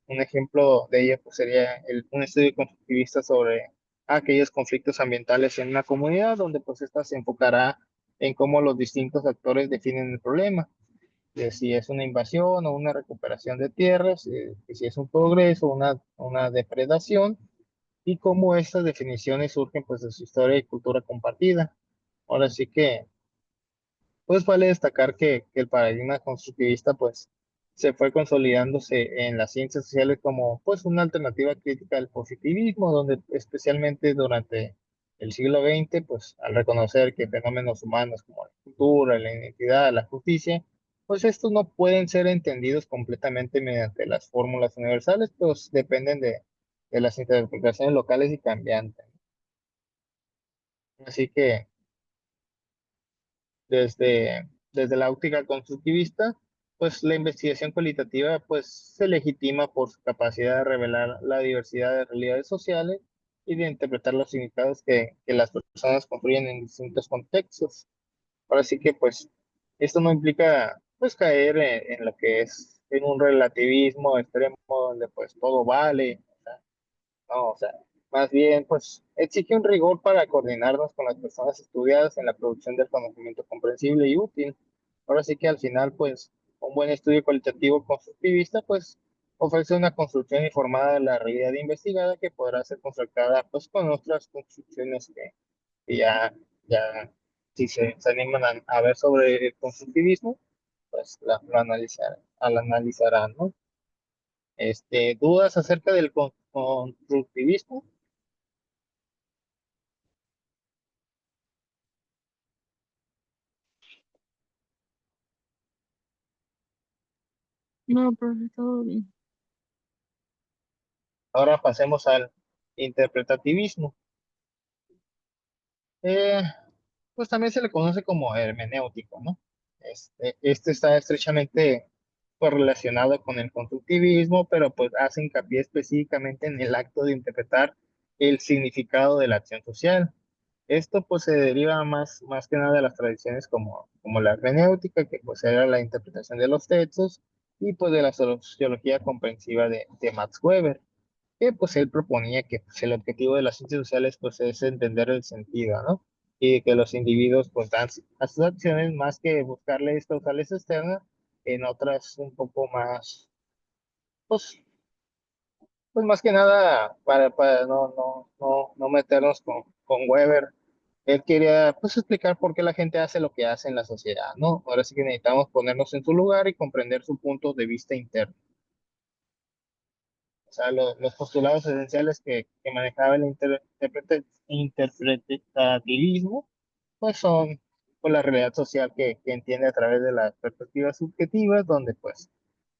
un ejemplo de ello pues, sería un estudio constructivista sobre aquellos conflictos ambientales en una comunidad donde pues esta se enfocará en cómo los distintos actores definen el problema, de si es una invasión o una recuperación de tierras, y si es un progreso o una depredación y cómo estas definiciones surgen pues de su historia y cultura compartida. Ahora sí que pues vale destacar que el paradigma constructivista pues se fue consolidándose en las ciencias sociales como pues una alternativa crítica al positivismo, donde especialmente durante el siglo XX, pues al reconocer que fenómenos humanos como la cultura, la identidad, la justicia, pues estos no pueden ser entendidos completamente mediante las fórmulas universales, pues dependen de las interpretaciones locales y cambiantes. Así que desde la óptica constructivista, pues la investigación cualitativa pues se legitima por su capacidad de revelar la diversidad de realidades sociales y de interpretar los significados que las personas construyen en distintos contextos. Ahora sí que pues esto no implica pues caer en lo que es en un relativismo extremo donde pues todo vale, no, o sea, más bien, pues exige un rigor para coordinarnos con las personas estudiadas en la producción del conocimiento comprensible y útil. Ahora sí que al final, pues, un buen estudio cualitativo constructivista, pues, ofrece una construcción informada de la realidad investigada que podrá ser contrastada, pues, con otras construcciones que ya, si se animan a ver sobre el constructivismo, pues, lo analizarán, ¿no? ¿Dudas acerca del constructivismo? No, profe, todo bien. Ahora pasemos al interpretativismo. Eh, pues también se le conoce como hermenéutico, ¿no? Este está estrechamente pues, relacionado con el constructivismo, pero pues hace hincapié específicamente en el acto de interpretar el significado de la acción social. Esto pues se deriva más que nada de las tradiciones como la hermenéutica, que pues era la interpretación de los textos, y pues de la sociología comprensiva de Max Weber, que pues él proponía que pues, el objetivo de las ciencias sociales pues es entender el sentido, ¿no? Y que los individuos pues dan a sus acciones más que buscarles causales externas en otras un poco más, pues, pues más que nada para no meternos con Weber, Él quería pues explicar por qué la gente hace lo que hace en la sociedad, ¿no? Ahora sí que necesitamos ponernos en su lugar y comprender su punto de vista interno. O sea, los postulados esenciales que manejaba el interpretativismo, pues son pues, la realidad social que entiende a través de las perspectivas subjetivas, donde pues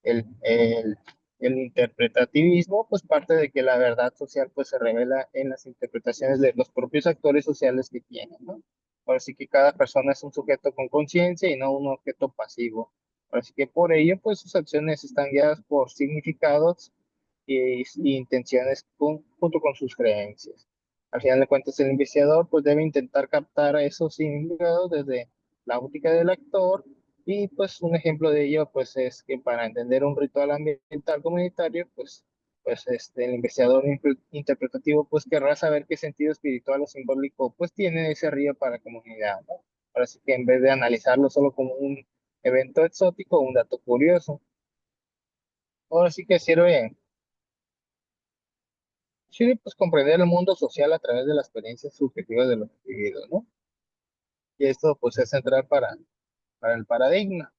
el, el, el interpretativismo pues parte de que la verdad social pues se revela en las interpretaciones de los propios actores sociales que tienen, ¿no? Ahora sí que cada persona es un sujeto con conciencia y no un objeto pasivo. Así que por ello pues sus acciones están guiadas por significados y intenciones junto con sus creencias. Al final de cuentas, el investigador pues debe intentar captar esos significados desde la óptica del actor y pues un ejemplo de ello pues es que para entender un ritual ambiental comunitario el investigador interpretativo pues querrá saber qué sentido espiritual o simbólico pues tiene ese río para la comunidad, ¿no? Así que en vez de analizarlo solo como un evento exótico o un dato curioso, ahora sí que sirve. Sí, pues comprender el mundo social a través de las experiencias subjetivas de los individuos, ¿no? Y esto pues es central para el paradigma.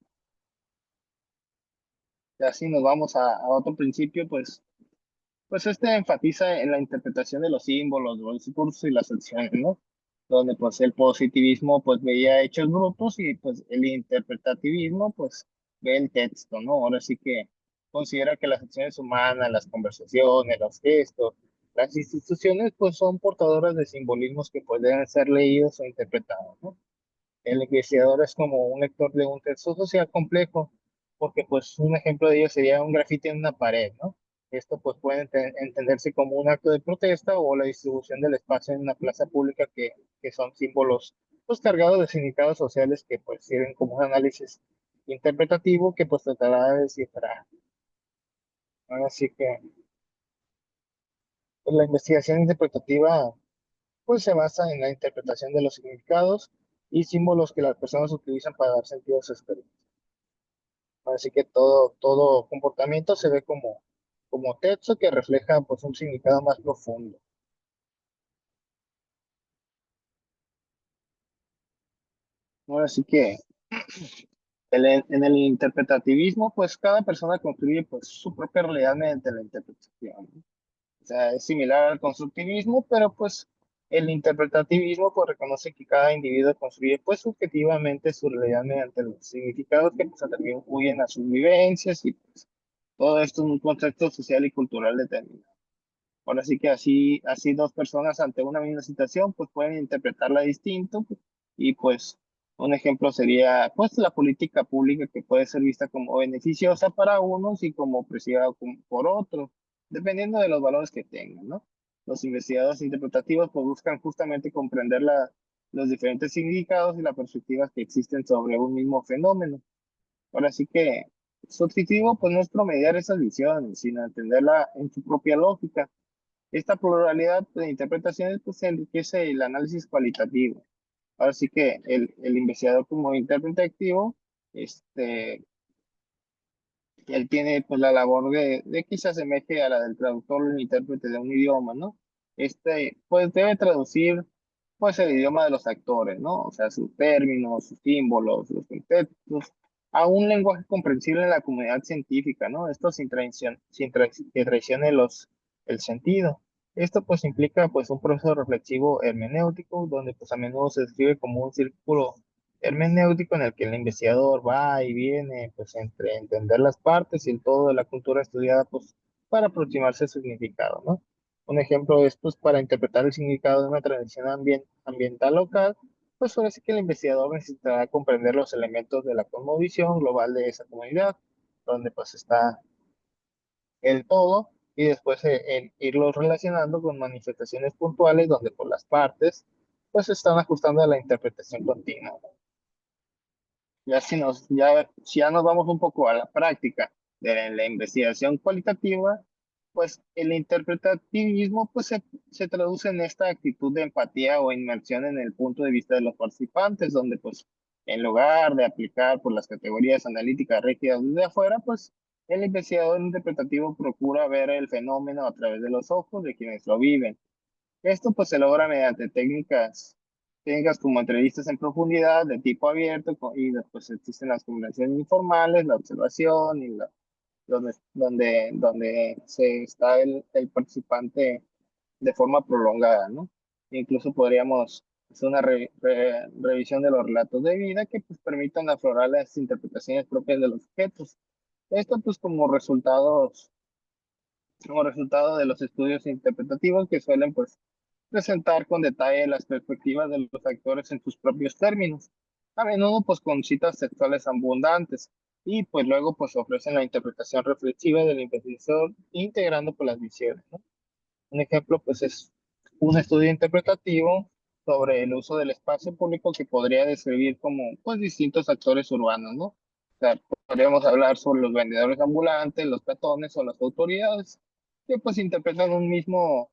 Y así nos vamos a otro principio, pues este enfatiza en la interpretación de los símbolos, los discursos y las acciones, ¿no? Donde pues el positivismo pues veía hechos brutos y pues el interpretativismo pues ve el texto, ¿no? Ahora sí que considera que las acciones humanas, las conversaciones, los gestos, las instituciones pues son portadoras de simbolismos que pueden ser leídos o interpretados, ¿no? El investigador es como un lector de un texto social complejo, porque pues un ejemplo de ello sería un grafiti en una pared, ¿no? Esto pues puede entenderse como un acto de protesta o la distribución del espacio en una plaza pública que son símbolos pues cargados de significados sociales que pues sirven como un análisis interpretativo que pues tratará de descifrar. Así que pues, la investigación interpretativa pues se basa en la interpretación de los significados y símbolos que las personas utilizan para dar sentido a sus experiencias. Así que todo comportamiento se ve como texto que refleja pues un significado más profundo. ¿No? Así que en el interpretativismo, pues cada persona construye pues su propia realidad mediante la interpretación, ¿no? O sea, es similar al constructivismo, pero pues el interpretativismo pues reconoce que cada individuo construye pues subjetivamente su realidad mediante los significados que pues atribuyen a sus vivencias y pues todo esto en un contexto social y cultural determinado. Ahora sí que así dos personas ante una misma situación, pues pueden interpretarla distinto y pues un ejemplo sería pues la política pública que puede ser vista como beneficiosa para unos y como opresiva por otros, dependiendo de los valores que tengan, ¿no? Los investigadores interpretativos pues buscan justamente comprender los diferentes significados y las perspectivas que existen sobre un mismo fenómeno. Ahora sí que su objetivo pues no es promediar esas visiones, sino entenderla en su propia lógica. Esta pluralidad de interpretaciones pues, enriquece el análisis cualitativo. Ahora sí que el investigador como intérprete activo, este, él tiene pues la labor de que se asemeje a la del traductor o el intérprete de un idioma, ¿no? Pues debe traducir pues el idioma de los actores, ¿no? O sea, sus términos, sus símbolos, los contextos, a un lenguaje comprensible en la comunidad científica, ¿no? Esto que traicione el sentido. Esto pues implica pues un proceso reflexivo hermenéutico, donde pues a menudo se describe como un círculo hermenéutico en el que el investigador va y viene pues entre entender las partes y el todo de la cultura estudiada pues para aproximarse al significado, ¿no? Un ejemplo es, pues, para interpretar el significado de una tradición ambiental local, pues ahora sí que el investigador necesitará comprender los elementos de la cosmovisión global de esa comunidad, donde pues está el todo, y después el irlos relacionando con manifestaciones puntuales donde por las partes pues se están ajustando a la interpretación continua. Si ya nos vamos un poco a la práctica de la investigación cualitativa, pues el interpretativismo pues se traduce en esta actitud de empatía o inmersión en el punto de vista de los participantes, donde pues en lugar de aplicar por las categorías analíticas rígidas desde afuera, pues el investigador interpretativo procura ver el fenómeno a través de los ojos de quienes lo viven. Esto pues se logra mediante técnicas tengas como entrevistas en profundidad de tipo abierto y después existen las conversaciones informales, la observación y donde se está el participante de forma prolongada, ¿no? Incluso podríamos hacer una revisión de los relatos de vida que pues permitan aflorar las interpretaciones propias de los objetos. Esto pues como resultado de los estudios interpretativos que suelen pues presentar con detalle las perspectivas de los actores en sus propios términos, a menudo pues con citas textuales abundantes, y pues luego pues ofrecen la interpretación reflexiva del investigador integrando pues las visiones, ¿no? Un ejemplo pues es un estudio interpretativo sobre el uso del espacio público que podría describir como pues distintos actores urbanos, ¿no? O sea, podríamos hablar sobre los vendedores ambulantes, los peatones o las autoridades que pues interpretan un mismo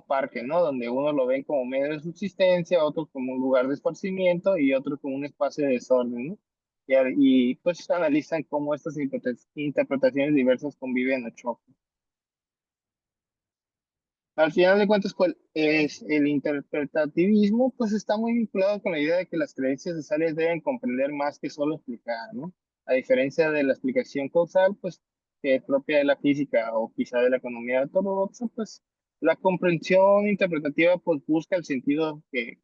parque, ¿no? Donde uno lo ven como medio de subsistencia, otro como un lugar de esparcimiento y otro como un espacio de desorden, ¿no? Pues analizan cómo estas interpretaciones diversas conviven o chocan. Al final de cuentas, pues, es el interpretativismo, pues está muy vinculado con la idea de que las creencias sociales deben comprender más que solo explicar, ¿no? A diferencia de la explicación causal, pues, que es propia de la física o quizá de la economía ortodoxa, pues, la comprensión interpretativa, pues, busca el sentido que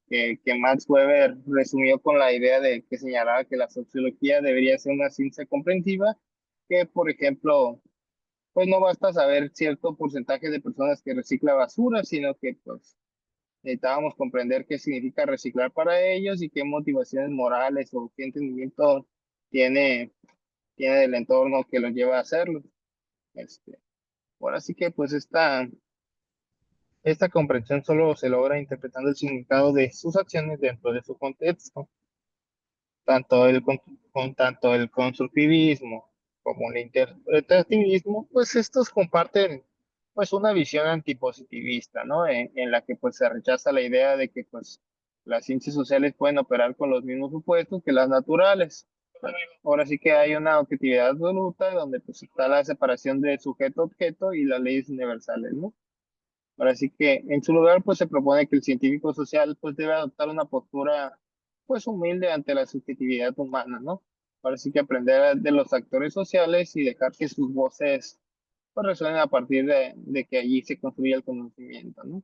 Max Weber resumió con la idea de que señalaba que la sociología debería ser una ciencia comprensiva, que, por ejemplo, pues no basta saber cierto porcentaje de personas que recicla basura, sino que pues necesitábamos comprender qué significa reciclar para ellos y qué motivaciones morales o qué entendimiento tiene, tiene el entorno que los lleva a hacerlo. Este, ahora sí que pues esta comprensión solo se logra interpretando el significado de sus acciones dentro de su contexto. Tanto el constructivismo como el interpretativismo, pues estos comparten pues una visión antipositivista, ¿no? En la que pues se rechaza la idea de que pues las ciencias sociales pueden operar con los mismos supuestos que las naturales. Ahora sí que hay una objetividad absoluta donde pues está la separación de sujeto-objeto y las leyes universales, ¿no? Ahora sí que en su lugar pues se propone que el científico social pues debe adoptar una postura pues humilde ante la subjetividad humana, ¿no? Ahora sí que aprender de los actores sociales y dejar que sus voces pues resuenen a partir de que allí se construye el conocimiento, ¿no?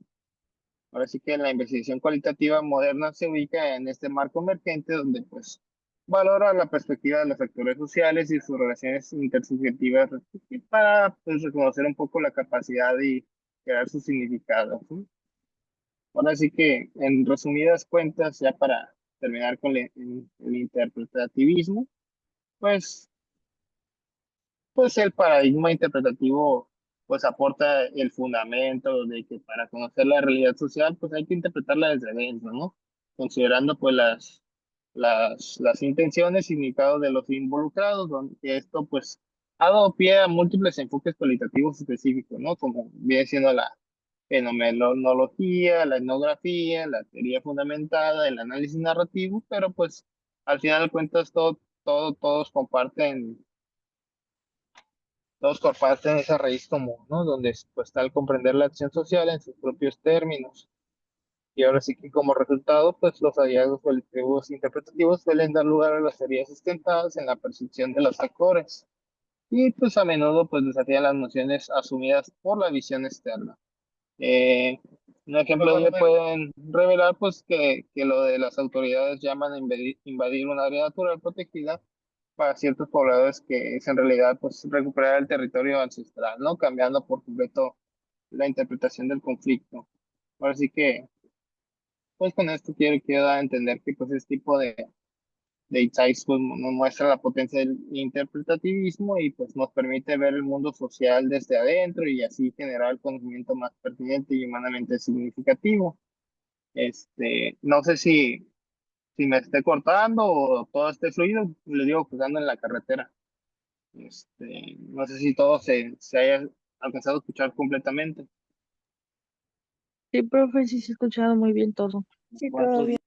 Ahora sí que la investigación cualitativa moderna se ubica en este marco emergente donde pues valora la perspectiva de los actores sociales y sus relaciones intersubjetivas para pues reconocer un poco la capacidad y crear su significado, ¿sí? Ahora sí que en resumidas cuentas, ya para terminar con el interpretativismo, pues pues el paradigma interpretativo pues aporta el fundamento de que para conocer la realidad social pues hay que interpretarla desde dentro, ¿no? Considerando pues las intenciones y significados de los involucrados, donde esto pues ha dado pie a múltiples enfoques cualitativos específicos, ¿no? Como viene siendo la fenomenología, la etnografía, la teoría fundamentada, el análisis narrativo, pero pues al final de cuentas todos comparten esa raíz común, ¿no? Donde pues tal comprender la acción social en sus propios términos. Y ahora sí que como resultado, pues los hallazgos colectivos interpretativos suelen dar lugar a las teorías sustentadas en la percepción de los actores. Y pues a menudo pues desafían las nociones asumidas por la visión externa. Eh, un ejemplo de ello pueden revelar pues que lo de las autoridades llaman a invadir un área natural protegida para ciertos pobladores que es en realidad pues recuperar el territorio ancestral, ¿no? Cambiando por completo la interpretación del conflicto. Ahora sí que, pues con esto quiero dar a entender que pues este tipo de insights pues, nos muestra la potencia del interpretativismo y pues nos permite ver el mundo social desde adentro y así generar el conocimiento más pertinente y humanamente significativo. No sé si me esté cortando o todo esté fluido, le digo que ando en la carretera. No sé si todo se haya alcanzado a escuchar completamente. Sí, profe, sí se ha escuchado muy bien todo. Sí, Bueno, todo pues, bien.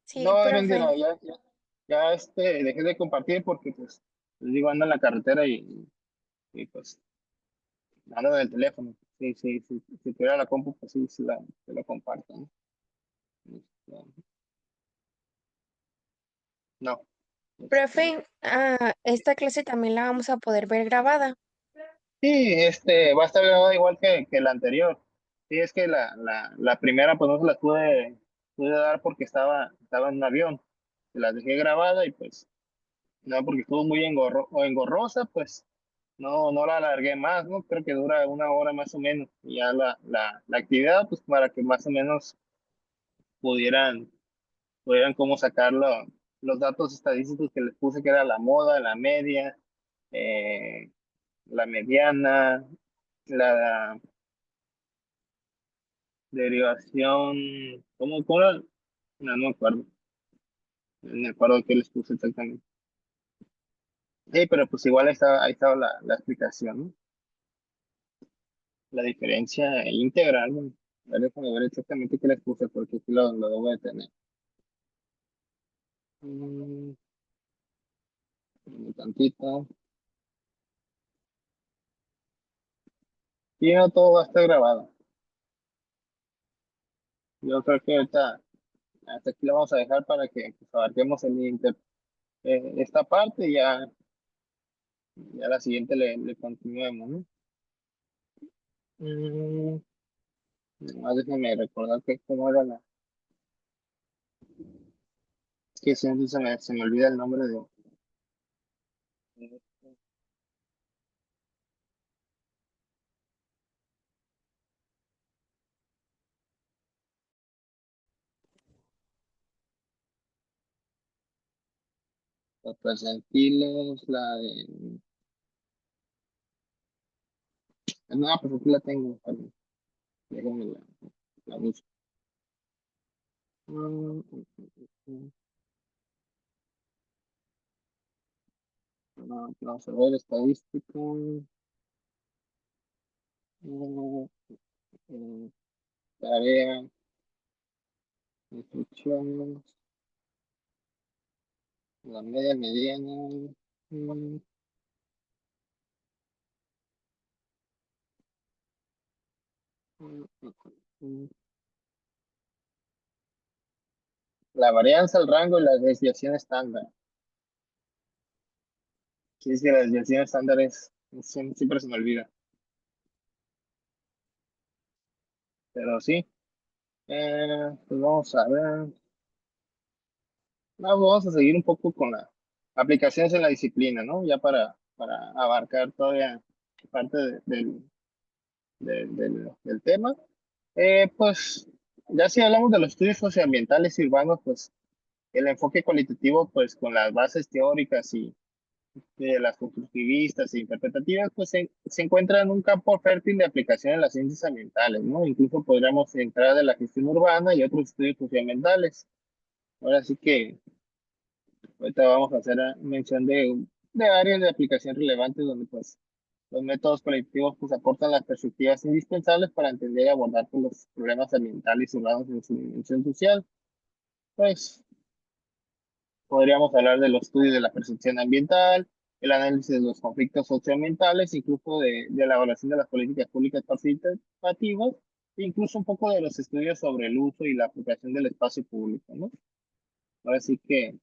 Sí, no, profe. Erendira, ya dejé de compartir porque pues les digo ando en la carretera y, pues ando en el teléfono. Sí, sí, sí, si tuviera la compu, pues sí, se la comparto, ¿no? No. Profe, esta clase también la vamos a poder ver grabada. Sí, va a estar grabado igual que la anterior. Sí, es que la primera pues no se la pude dar porque estaba en un avión. Se las dejé grabada y pues no, porque estuvo muy engorrosa, pues no la alargué más, ¿no? Creo que dura 1 hora más o menos. Y ya la actividad, pues para que más o menos pudieran cómo sacar los datos estadísticos que les puse, que era la moda, la media, eh, la mediana, la derivación, ¿cómo era? No me acuerdo, no me acuerdo qué les puse exactamente. Sí, pero pues igual ahí estaba la explicación, ¿no? La diferencia integral, ¿no? A ver, déjame ver exactamente qué les puse, porque aquí lo debo de tener. Mm, un tantito. Y no todo va a estar grabado. Yo creo que ahorita hasta aquí lo vamos a dejar para que pues, abarquemos esta parte y ya la siguiente le continuemos, ¿no? Mm, Nomás déjame recordar que cómo era que siempre se me olvida el nombre de los percentiles, la de... No, pues aquí la tengo, perdón, déjame la busco. Mm, mm, mm, no, vamos a ver estadística. Mm, mm, Tarea, instrucciones, la media mediana. mm, mm, mm, mm. La varianza, el rango y la desviación estándar. Sí, es que la desviación estándar siempre se me olvida, pero sí. Pues vamos a ver. Vamos a seguir un poco con las aplicaciones en la disciplina, ¿no? Ya para abarcar todavía parte del tema. Pues ya si hablamos de los estudios socioambientales y urbanos, pues el enfoque cualitativo, pues con las bases teóricas y de las constructivistas e interpretativas, pues se encuentra en un campo fértil de aplicación en las ciencias ambientales, ¿no? Incluso podríamos entrar de la gestión urbana y otros estudios socioambientales. Ahora sí que ahorita vamos a hacer mención de áreas de aplicación relevantes donde pues los métodos colectivos pues aportan las perspectivas indispensables para entender y abordar pues, los problemas ambientales y urbanos en su dimensión social. Pues podríamos hablar de los estudios de la percepción ambiental, el análisis de los conflictos socioambientales, incluso de la evaluación de las políticas públicas participativas, e incluso un poco de los estudios sobre el uso y la apropiación del espacio público, ¿no? Ahora sí que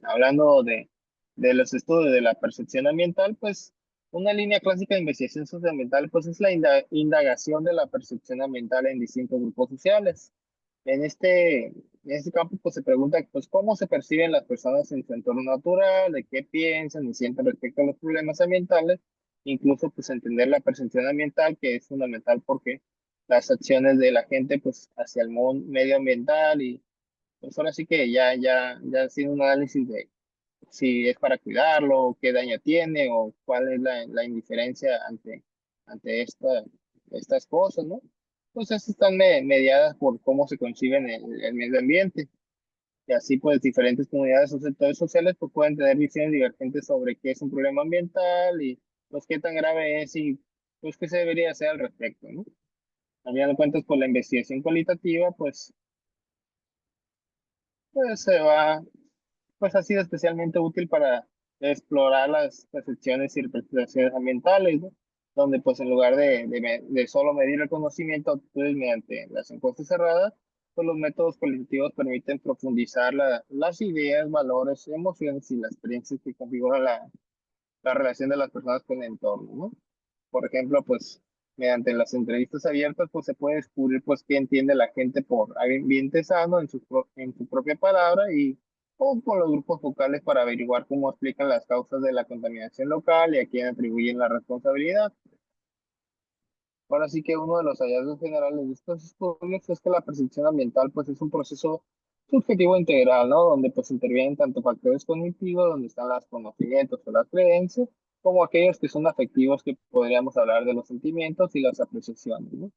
hablando de los estudios de la percepción ambiental, pues una línea clásica de investigación socioambiental pues es la indagación de la percepción ambiental en distintos grupos sociales. En este campo pues se pregunta pues cómo se perciben las personas en su entorno natural, de qué piensan y sienten respecto a los problemas ambientales, incluso pues entender la percepción ambiental que es fundamental porque las acciones de la gente pues hacia el medio ambiental y pues ahora sí que ya haciendo un análisis de si es para cuidarlo, qué daño tiene o cuál es la indiferencia ante estas cosas, ¿no? Pues esas están mediadas por cómo se conciben el medio ambiente. Y así, pues, diferentes comunidades o sectores sociales pues, pueden tener visiones divergentes sobre qué es un problema ambiental y pues qué tan grave es y pues qué se debería hacer al respecto, ¿no? Al final de cuentas, por la investigación cualitativa, pues se va pues ha sido especialmente útil para explorar las percepciones y representaciones ambientales, ¿no? Donde pues en lugar de solo medir el conocimiento de actitudes mediante las encuestas cerradas, pues los métodos cognitivos permiten profundizar las ideas, valores, emociones y las experiencias que configuran la relación de las personas con el entorno, ¿no? Por ejemplo, pues mediante las entrevistas abiertas, pues se puede descubrir pues qué entiende la gente por ambiente sano en su propia palabra y o con los grupos focales para averiguar cómo explican las causas de la contaminación local y a quién atribuyen la responsabilidad. Ahora sí que uno de los hallazgos generales de estos estudios es que la percepción ambiental pues es un proceso subjetivo integral, ¿no? Donde pues intervienen tanto factores cognitivos, donde están los conocimientos o las creencias, como aquellos que son afectivos, que podríamos hablar de los sentimientos y las apreciaciones, ¿no?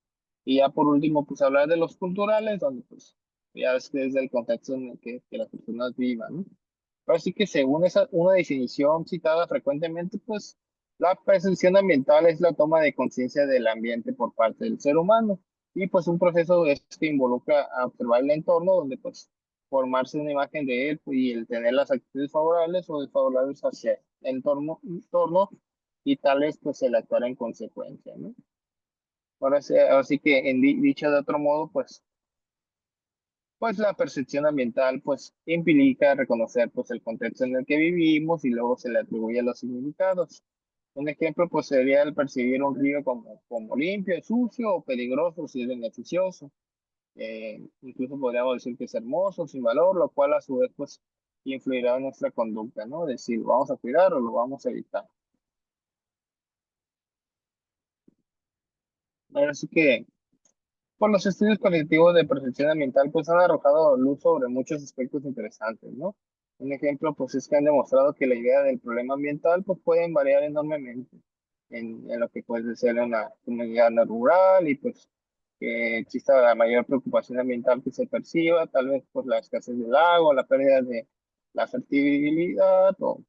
Y ya por último, pues hablar de los culturales, donde pues ya es que es el contexto en el que las personas vivan, ¿no? Así que según una definición citada frecuentemente, pues la percepción ambiental es la toma de conciencia del ambiente por parte del ser humano y pues un proceso es que involucra a observar el entorno donde pues formarse una imagen de él y el tener las actitudes favorables o desfavorables hacia el entorno y tales pues el actuar en consecuencia, ¿no? Ahora sí que dicho de otro modo, pues la percepción ambiental pues implica reconocer pues el contexto en el que vivimos y luego se le atribuye los significados. Un ejemplo pues sería el percibir un río como limpio, sucio o peligroso si es beneficioso. Incluso podríamos decir que es hermoso, sin valor, lo cual a su vez pues influirá en nuestra conducta, ¿no? Decir, ¿lo vamos a cuidar o lo vamos a evitar? Ahora sí que por los estudios colectivos de percepción ambiental, pues han arrojado luz sobre muchos aspectos interesantes, ¿no? Un ejemplo, pues es que han demostrado que la idea del problema ambiental, pues pueden variar enormemente en lo que puede ser una comunidad no rural y pues que exista la mayor preocupación ambiental que se perciba, tal vez por la escasez del agua, la pérdida de la fertilidad o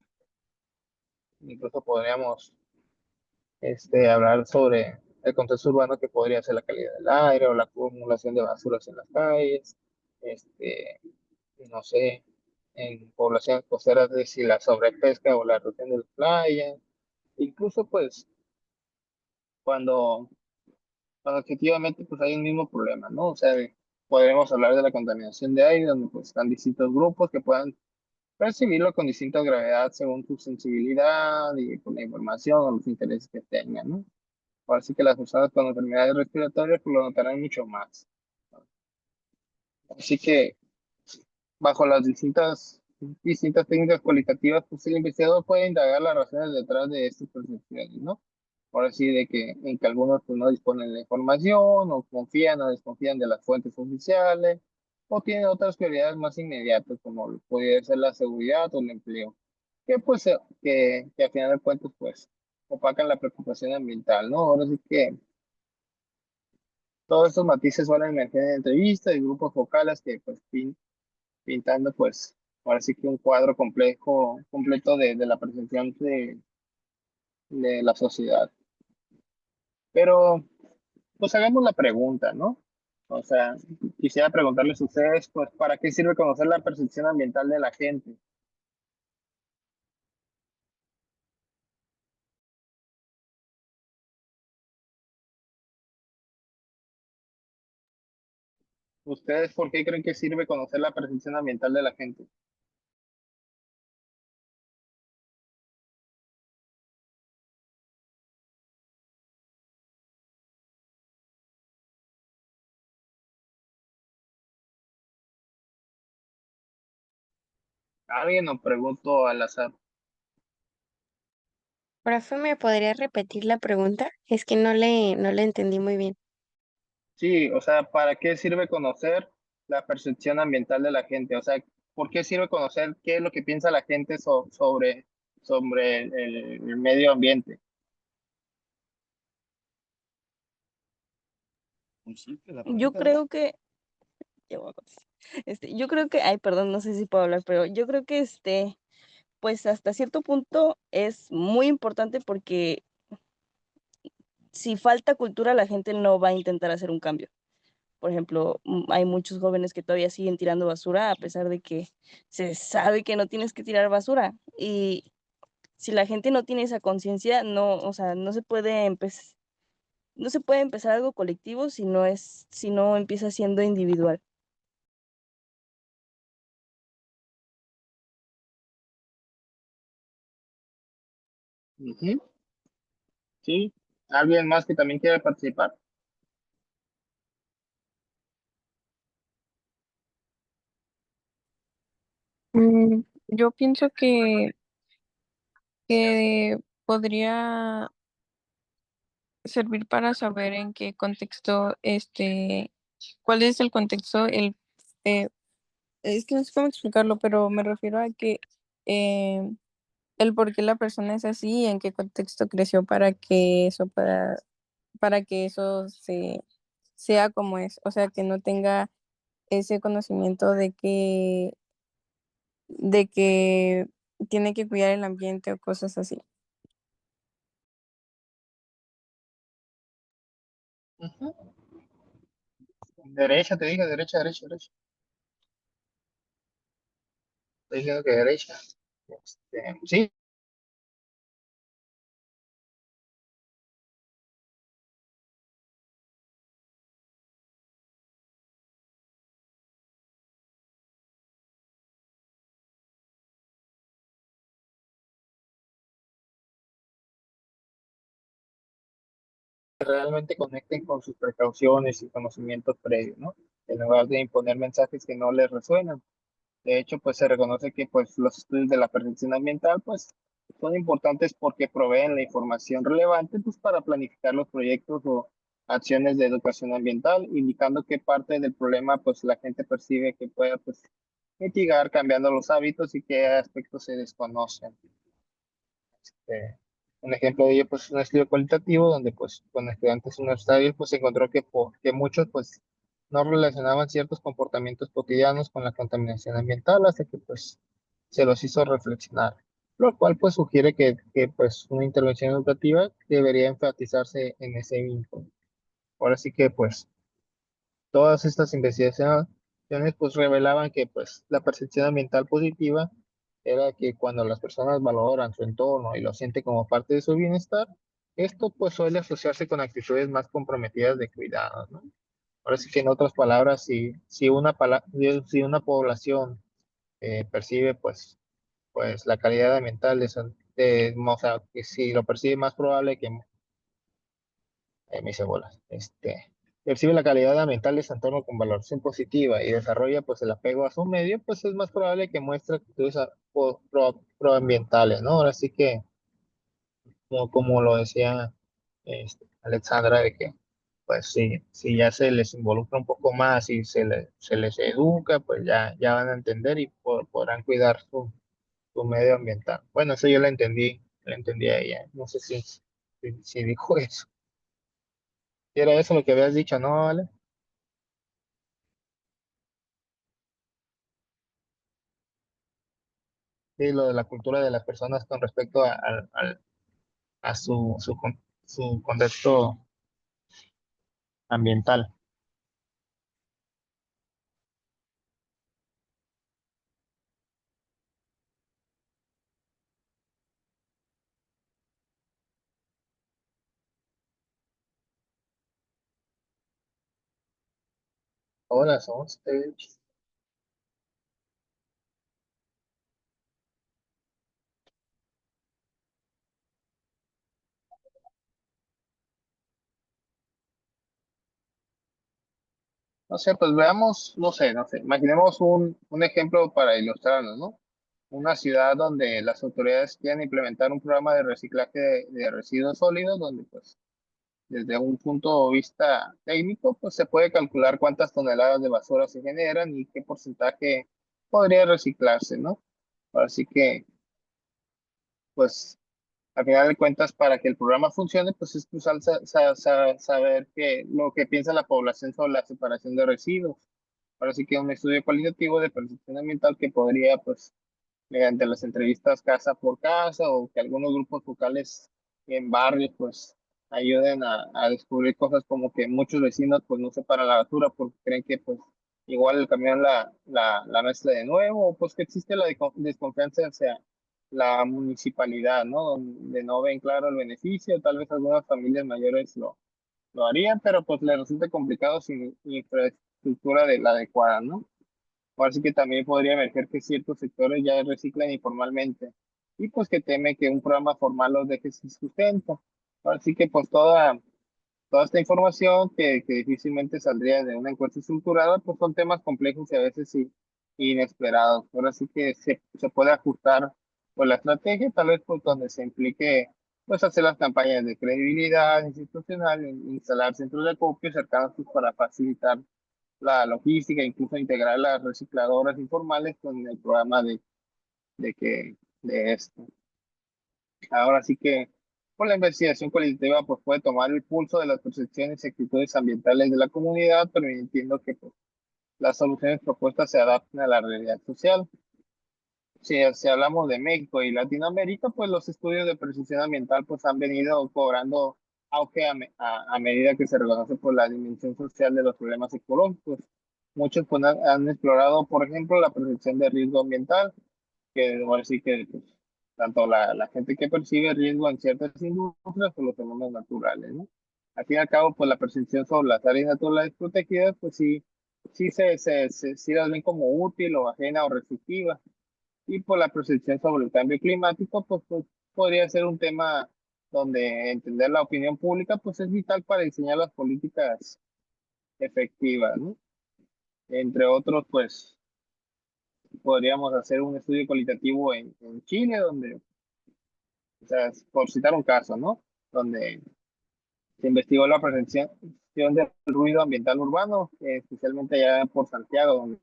incluso podríamos hablar sobre el contexto urbano que podría ser la calidad del aire o la acumulación de basuras en las calles, este, no sé, en poblaciones costeras de si la sobrepesca o la erosión de las playas, incluso pues cuando, cuando efectivamente pues hay un mismo problema, ¿no? O sea, podremos hablar de la contaminación de aire, donde pues están distintos grupos que puedan percibirlo con distinta gravedad según su sensibilidad y con la información o los intereses que tengan, ¿no? Ahora sí que las personas con enfermedades respiratorias pues, lo notarán mucho más. Así que bajo las distintas técnicas cualitativas, pues el investigador puede indagar las razones detrás de estas percepciones, ¿no? Ahora sí, en que algunos pues, no disponen de la información, o confían o desconfían de las fuentes oficiales, o tienen otras prioridades más inmediatas, como podría ser la seguridad o el empleo, que pues que a final de cuentas pues opacan la preocupación ambiental, ¿no? Ahora sí que todos estos matices suelen emerger en entrevistas y grupos focales que pues pintando pues ahora sí que un cuadro completo de la percepción de la sociedad. Pero pues hagamos la pregunta, ¿no? O sea, quisiera preguntarles a ustedes, pues, ¿para qué sirve conocer la percepción ambiental de la gente? ¿Ustedes por qué creen que sirve conocer la percepción ambiental de la gente? ¿Alguien nos pregunto al azar? Profe, ¿me podría repetir la pregunta? Es que no le entendí muy bien. Sí, o sea, ¿para qué sirve conocer la percepción ambiental de la gente? O sea, ¿por qué sirve conocer qué es lo que piensa la gente sobre el medio ambiente? Muy simple la Yo pregunta, ¿no? creo que, ya voy a contestar. Yo creo que, ay, perdón, no sé si puedo hablar, pero yo creo que pues hasta cierto punto es muy importante porque si falta cultura, la gente no va a intentar hacer un cambio. Por ejemplo, hay muchos jóvenes que todavía siguen tirando basura a pesar de que se sabe que no tienes que tirar basura. Y si la gente no tiene esa conciencia, no, o sea, no se puede empezar algo colectivo si no empieza siendo individual. Ujú. Sí. ¿Alguien más que también quiere participar? Yo pienso que podría servir para saber en qué contexto, cuál es el contexto, eh, es que no sé cómo explicarlo, pero me refiero a que eh, el por qué la persona es así, en qué contexto creció para que eso sea como es, o sea, que no tenga ese conocimiento de que tiene que cuidar el ambiente o cosas así. Ujú. Derecha, te dije, derecha, derecha, derecha. Estoy diciendo que derecha. Sí, realmente conecten con sus precauciones y conocimientos previos, ¿no? En lugar de imponer mensajes que no les resuenan. De hecho, pues se reconoce que pues los estudios de la percepción ambiental pues son importantes porque proveen la información relevante pues para planificar los proyectos o acciones de educación ambiental, indicando qué parte del problema pues la gente percibe que pueda pues mitigar cambiando los hábitos y qué aspectos se desconocen. Un ejemplo de ello, pues, es un estudio cualitativo donde, pues, con estudiantes universitarios, pues, se encontró que muchos, pues, no relacionaban ciertos comportamientos cotidianos con la contaminación ambiental hasta que, pues, se los hizo reflexionar, lo cual, pues, sugiere pues, una intervención educativa debería enfatizarse en ese vínculo. Ahora sí que, pues, todas estas investigaciones pues revelaban que pues la percepción ambiental positiva era que cuando las personas valoran su entorno y lo sienten como parte de su bienestar, esto pues suele asociarse con actitudes más comprometidas de cuidado, ¿no? Ahora sí que en otras palabras, si una población percibe pues la calidad ambiental o sea, que si lo percibe más probable que me hice bolas. Percibe la calidad ambiental de su entorno con valoración positiva y desarrolla pues el apego a su medio, pues es más probable que muestre actitudes proambientales, ¿no? Ahora sí que, como lo decía Alexandra, de que pues si ya se les involucra un poco más y se les educa, pues ya van a entender y podrán cuidar su medio ambiental. Bueno, eso yo la entendí a ella. No sé si dijo eso. Si era eso lo que habías dicho, ¿no, Ale? Sí, lo de la cultura de las personas con respecto a su contexto ambiental. Hola, somos ustedes. No sé, pues veamos, no sé, imaginemos un ejemplo para ilustrarnos, ¿no? Una ciudad donde las autoridades quieren implementar un programa de reciclaje de residuos sólidos, donde pues desde un punto de vista técnico, pues se puede calcular cuántas toneladas de basura se generan y qué porcentaje podría reciclarse, ¿no? Así que, pues a final de cuentas, para que el programa funcione, pues es crucial saber lo que piensa la población sobre la separación de residuos. Ahora sí que un estudio cualitativo de percepción ambiental que podría, pues, mediante las entrevistas casa por casa o que algunos grupos focales en barrios, pues, ayuden a descubrir cosas como que muchos vecinos, pues, no separan la basura porque creen que, pues, igual el camión la mezcla de nuevo, o pues que existe la desconfianza hacia la municipalidad, ¿no? Donde no ven claro el beneficio, tal vez algunas familias mayores lo harían, pero pues les resulta complicado sin infraestructura de la adecuada, ¿no? Ahora sí que también podría emerger que ciertos sectores ya reciclan informalmente, y pues que teme que un programa formal los deje sin sustento. Así que pues toda esta información que difícilmente saldría de una encuesta estructurada, pues son temas complejos y a veces sí, inesperados. Ahora sí que se puede ajustar por la estrategia, tal vez pues donde se implique pues hacer las campañas de credibilidad institucional, instalar centros de acopio cercanos pues, para facilitar la logística, incluso integrar las recicladoras informales con el programa de esto. Ahora sí que por la investigación cualitativa pues puede tomar el pulso de las percepciones y actitudes ambientales de la comunidad, permitiendo que pues, las soluciones propuestas se adapten a la realidad social. Si hablamos de México y Latinoamérica, pues los estudios de percepción ambiental pues han venido cobrando auge a medida que se reconoce por la dimensión social de los problemas ecológicos. Muchos pues, han explorado, por ejemplo, la percepción de riesgo ambiental, que ahora sí que pues, tanto la gente que percibe riesgo en ciertas industrias o los fenómenos naturales, ¿no? Al fin y al cabo, pues la percepción sobre las áreas naturales protegidas, pues sí las ven como útil o ajena o restrictiva. Y por la percepción sobre el cambio climático, pues podría ser un tema donde entender la opinión pública, pues es vital para diseñar las políticas efectivas, ¿no? Entre otros, pues podríamos hacer un estudio cualitativo en Chile, donde, o sea, por citar un caso, ¿no? Donde se investigó la prevención del ruido ambiental urbano, especialmente allá por Santiago, donde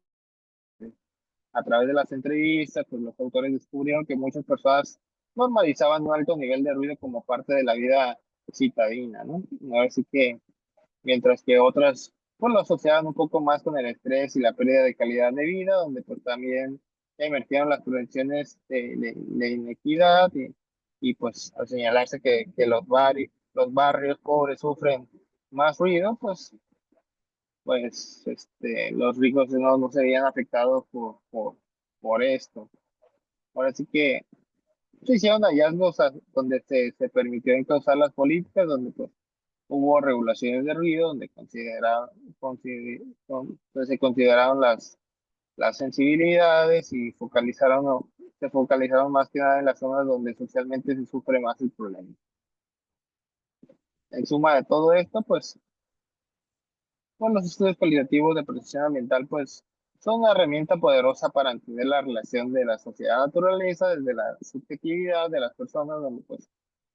a través de las entrevistas, pues los autores descubrieron que muchas personas normalizaban un alto nivel de ruido como parte de la vida citadina, ¿no? Así que, mientras que otras, pues lo asociaban un poco más con el estrés y la pérdida de calidad de vida, donde pues también emergieron las prevenciones de inequidad y pues al señalarse que los barrios pobres sufren más ruido, los ricos no se veían afectados por esto. Ahora sí que se hicieron hallazgos donde se permitió encauzar las políticas, donde pues hubo regulaciones de ruido, donde pues, se consideraron las sensibilidades y se focalizaron más que nada en las zonas donde socialmente se sufre más el problema. En suma de todo esto, pues los estudios cualitativos de protección ambiental, pues, son una herramienta poderosa para entender la relación de la sociedad-naturaleza desde la subjetividad de las personas, donde, pues,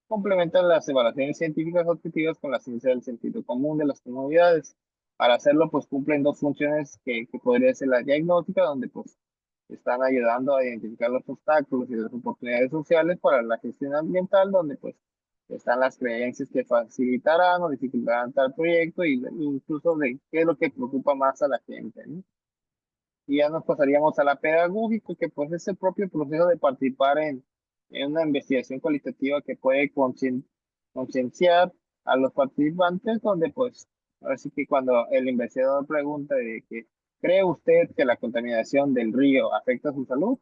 complementan las evaluaciones científicas objetivas con la ciencia del sentido común de las comunidades. Para hacerlo, pues, cumplen dos funciones que podría ser la diagnóstica, donde, pues, están ayudando a identificar los obstáculos y las oportunidades sociales para la gestión ambiental, donde, pues, están las creencias que facilitarán o dificultarán tal proyecto y incluso de qué es lo que preocupa más a la gente, ¿no? Y ya nos pasaríamos a la pedagógica, que pues es el propio proceso de participar en una investigación cualitativa que puede concienciar a los participantes, donde pues, así que cuando el investigador pregunta de que, ¿cree usted que la contaminación del río afecta su salud?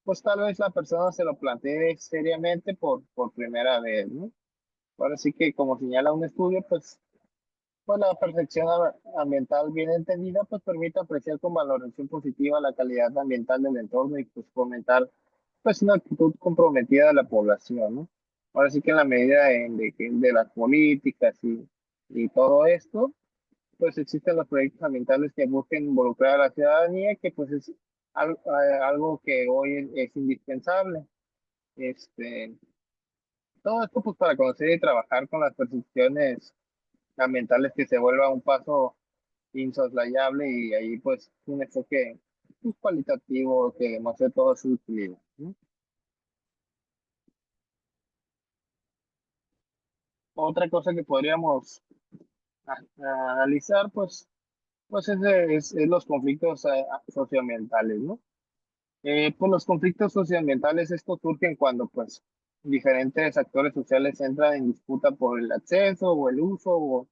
Pues tal vez la persona se lo plantee seriamente por primera vez, ¿no? Ahora sí que, como señala un estudio, pues la percepción ambiental bien entendida, pues permite apreciar con valoración positiva la calidad ambiental del entorno y pues fomentar pues una actitud comprometida de la población, ¿no? Ahora sí que en la medida de las políticas y todo esto, pues existen los proyectos ambientales que busquen involucrar a la ciudadanía, que pues es algo que hoy es indispensable. Este, todo esto pues para conocer y trabajar con las percepciones ambientales que se vuelva un paso insoslayable y ahí pues un enfoque pues, cualitativo que demuestre toda su utilidad, ¿no? Otra cosa que podríamos analizar pues es los conflictos socioambientales, ¿no? Pues los conflictos socioambientales estos surgen cuando pues diferentes actores sociales entran en disputa por el acceso o el uso o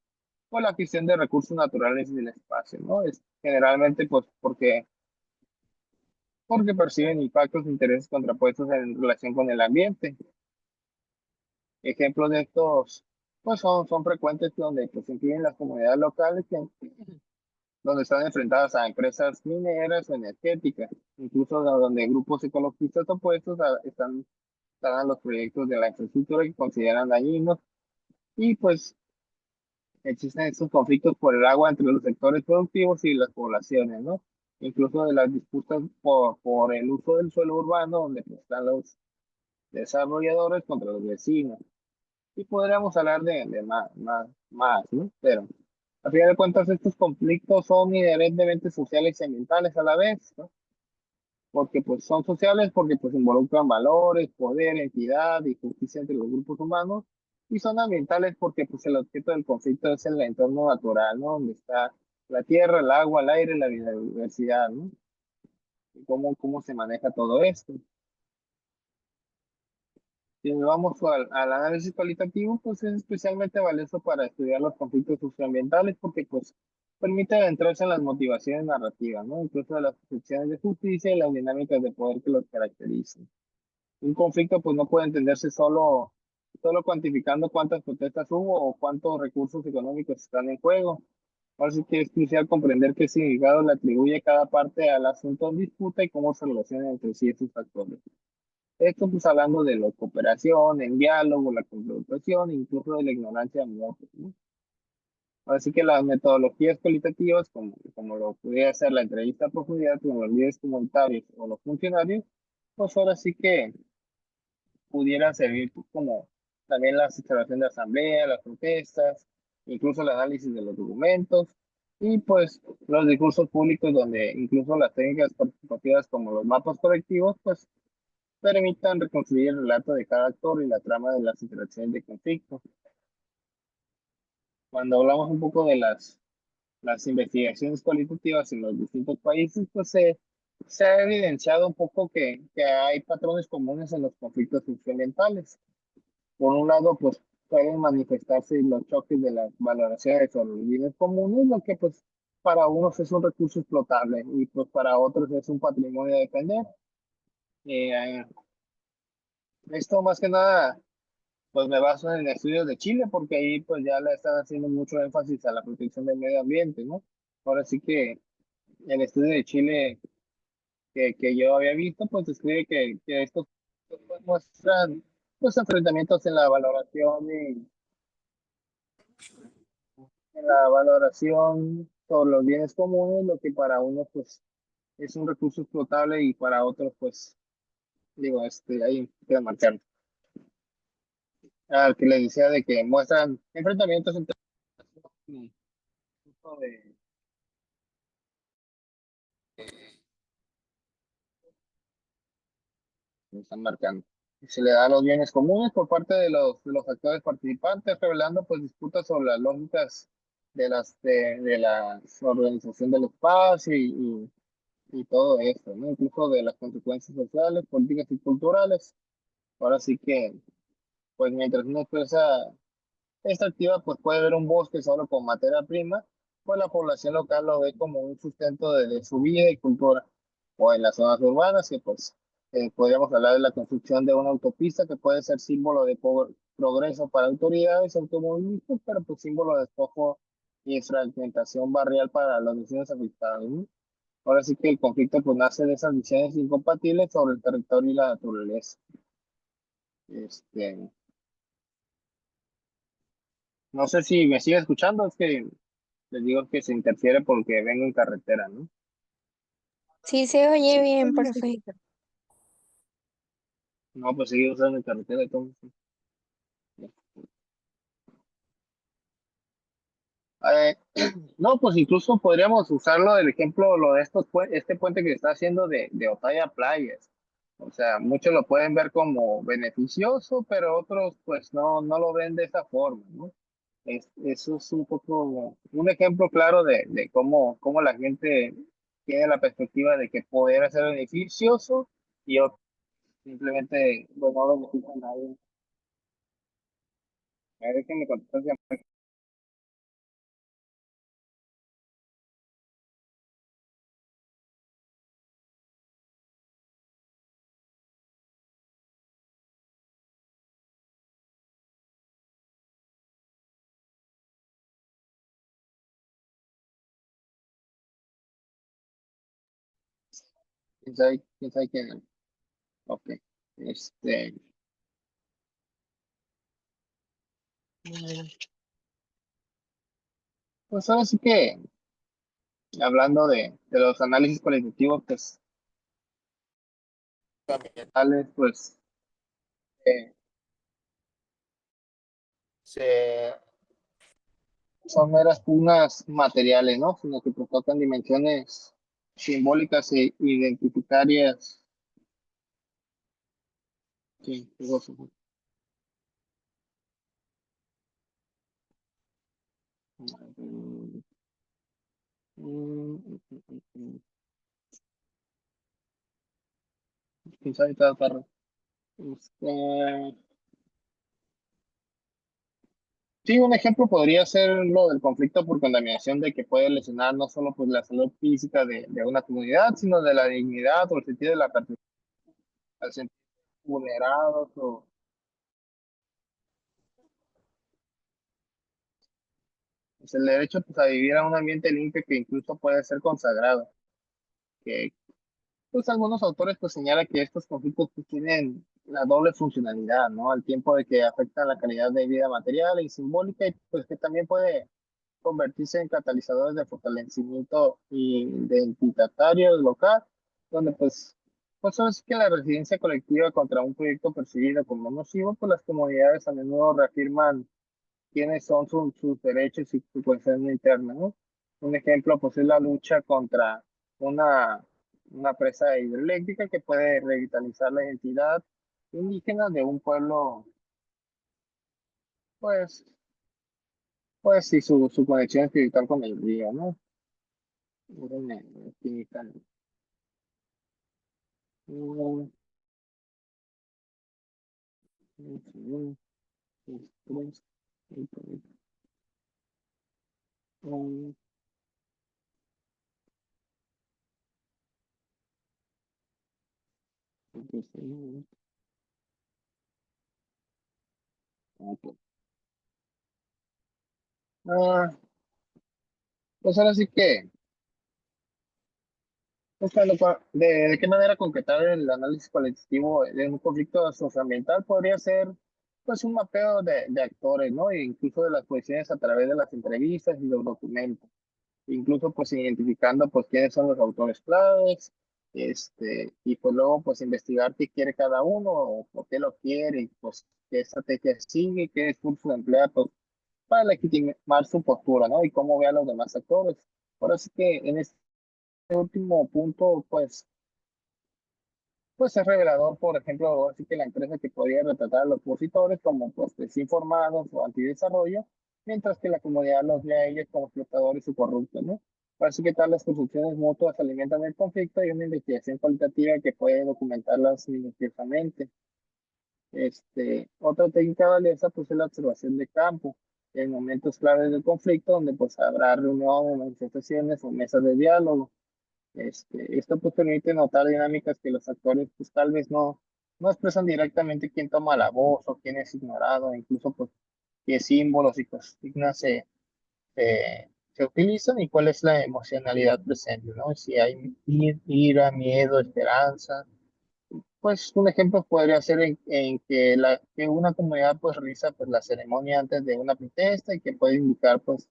la gestión de recursos naturales del espacio, ¿no? Es generalmente pues porque perciben impactos e intereses contrapuestos en relación con el ambiente. Ejemplos de estos pues son frecuentes donde pues incluyen las comunidades locales donde están enfrentadas a empresas mineras o energéticas, incluso donde grupos ecologistas opuestos están estarán los proyectos de la infraestructura que consideran dañinos y pues existen estos conflictos por el agua entre los sectores productivos y las poblaciones, ¿no? Incluso de las disputas por el uso del suelo urbano, donde pues, están los desarrolladores contra los vecinos. Y podríamos hablar de más, ¿no? Pero a final de cuentas estos conflictos son inherentemente sociales y ambientales a la vez, ¿no? Porque pues son sociales porque pues involucran valores, poder, entidad y justicia entre los grupos humanos, y son ambientales porque pues el objeto del conflicto es el entorno natural, ¿no? Donde está la tierra, el agua, el aire, la biodiversidad, ¿no? Y cómo se maneja todo esto. Si nos vamos al análisis cualitativo, pues es especialmente valioso para estudiar los conflictos socioambientales porque pues permite adentrarse en las motivaciones narrativas, ¿no? Incluso las percepciones de justicia y las dinámicas de poder que los caracterizan. Un conflicto pues no puede entenderse solo cuantificando cuántas protestas hubo o cuántos recursos económicos están en juego. Así que es crucial comprender qué significado le atribuye cada parte al asunto en disputa y cómo se relacionan entre sí estos factores. Esto pues hablando de la cooperación, el diálogo, la confrontación, incluso de la ignorancia de otros, ¿no? Así que las metodologías cualitativas, como lo pudiera ser la entrevista a profundidad con los líderes comunitarios o los funcionarios, pues ahora sí que pudiera servir pues, como también la observación de asamblea, las protestas, incluso el análisis de los documentos y pues los discursos públicos donde incluso las técnicas participativas como los mapas colectivos pues permitan reconstruir el relato de cada actor y la trama de las interacciones de conflicto. Cuando hablamos un poco de las investigaciones cualitativas en los distintos países, pues se ha evidenciado un poco que hay patrones comunes en los conflictos socioambientales. Por un lado, pues pueden manifestarse los choques de las valoraciones sobre los bienes comunes, lo que pues para unos es un recurso explotable y pues para otros es un patrimonio a defender. Eh, Esto más que nada, pues me baso en estudios de Chile porque ahí pues ya le están haciendo mucho énfasis a la protección del medio ambiente, ¿no? Ahora sí que el estudio de Chile que yo había visto, pues describe que estos pues, muestran pues enfrentamientos en la valoración sobre los bienes comunes, lo que para unos pues es un recurso explotable y para otros pues digo, ahí queda marcado. Al que le decía de que muestran enfrentamientos entre tipo me están marcando. Se le da los bienes comunes por parte de los actores participantes, revelando pues disputas sobre las lógicas de la organización del espacio y todo esto, ¿no? Incluso de las consecuencias sociales, políticas y culturales. Ahora sí que, pues mientras una empresa extractiva pues puede ver un bosque solo con materia prima, pues la población local lo ve como un sustento de su vida y cultura. O en las zonas urbanas, que pues podríamos hablar de la construcción de una autopista que puede ser símbolo de progreso para autoridades automovilistas, pero pues símbolo de despojo y fragmentación barrial para los vecinos afectados, ¿no? Ahora sí que el conflicto pues nace de esas visiones incompatibles sobre el territorio y la naturaleza. Este, no sé si me sigue escuchando, es que les digo que se interfiere porque vengo en carretera, ¿no? Sí, se oye Sí, bien, no se profe. escucha. No, pues seguir usando en carretera entonces. Eh, no, pues incluso podríamos usarlo del ejemplo, lo de este puente que está haciendo de Otaya Playas. O sea, muchos lo pueden ver como beneficioso, pero otros pues no lo ven de esa forma, ¿no? Eso es un poco un ejemplo claro de cómo la gente tiene la perspectiva de que poder ser beneficioso y otros simplemente pues, no beneficia a nadie. A ver, déjenme contestar. Quién sabe quién? Ok. Este, Mm, Pues ahora sí que, hablando de los análisis cualitativos, pues, ambientales, pues, eh, se, son meras pugnas materiales, ¿no? Sino que pues, tocan dimensiones simbólicas e identitarias. Sí, filósofo. Mm, Quizá ahorita este, sí, un ejemplo podría ser lo del conflicto por contaminación, de que puede lesionar no solo pues, la salud física de una comunidad, sino de la dignidad o el sentido de la pertenencia, al sentirse vulnerados o pues, el derecho pues, a vivir a un ambiente limpio que incluso puede ser consagrado. Que pues algunos autores pues señalan que estos conflictos pues, tienen la doble funcionalidad, ¿no? Al tiempo de que afectan la calidad de vida material y simbólica, y pues que también puede convertirse en catalizadores de fortalecimiento identitario local, donde pues ahora sí que la residencia colectiva contra un proyecto percibido como nocivo, pues las comunidades a menudo reafirman quiénes son sus derechos y su cohesión interna, ¿no? Un ejemplo, pues, es la lucha contra una, una presa hidroeléctrica que puede revitalizar la identidad indígena de un pueblo, pues, pues, y su conexión espiritual con el río, ¿no? Miren, aquí están. Mm, mm, mm, mm, ok. Ah, pues ahora sí que buscando de qué manera concretar el análisis cualitativo de un conflicto socioambiental podría ser pues un mapeo de actores, ¿no? E incluso de las posiciones a través de las entrevistas y los documentos, incluso pues identificando pues quiénes son los autores claves, y pues luego pues investigar qué quiere cada uno, o por qué lo quiere, y pues qué estrategia sigue, qué discurso emplea pues, para legitimar su postura, ¿no? Y cómo ve a los demás actores. Ahora sí que en este último punto, pues es revelador, por ejemplo, así que la empresa que podría retratar a los opositores como pues desinformados o antidesarrollo, mientras que la comunidad los ve a ellos como explotadores y corruptos, ¿no? Parece que tal las construcciones mutuas alimentan el conflicto y una investigación cualitativa que puede documentarlas minuciosamente. Otra técnica valiosa pues es la observación de campo en momentos claves del conflicto, donde pues habrá reuniones, manifestaciones o mesas de diálogo. Esto pues permite notar dinámicas que los actores pues tal vez no expresan directamente quién toma la voz o quién es ignorado, incluso pues qué símbolos y consignas se utilizan y cuál es la emocionalidad presente, ¿no? Si hay ira, miedo, esperanza. Pues un ejemplo podría ser en que, que una comunidad pues realiza pues la ceremonia antes de una protesta y que puede indicar pues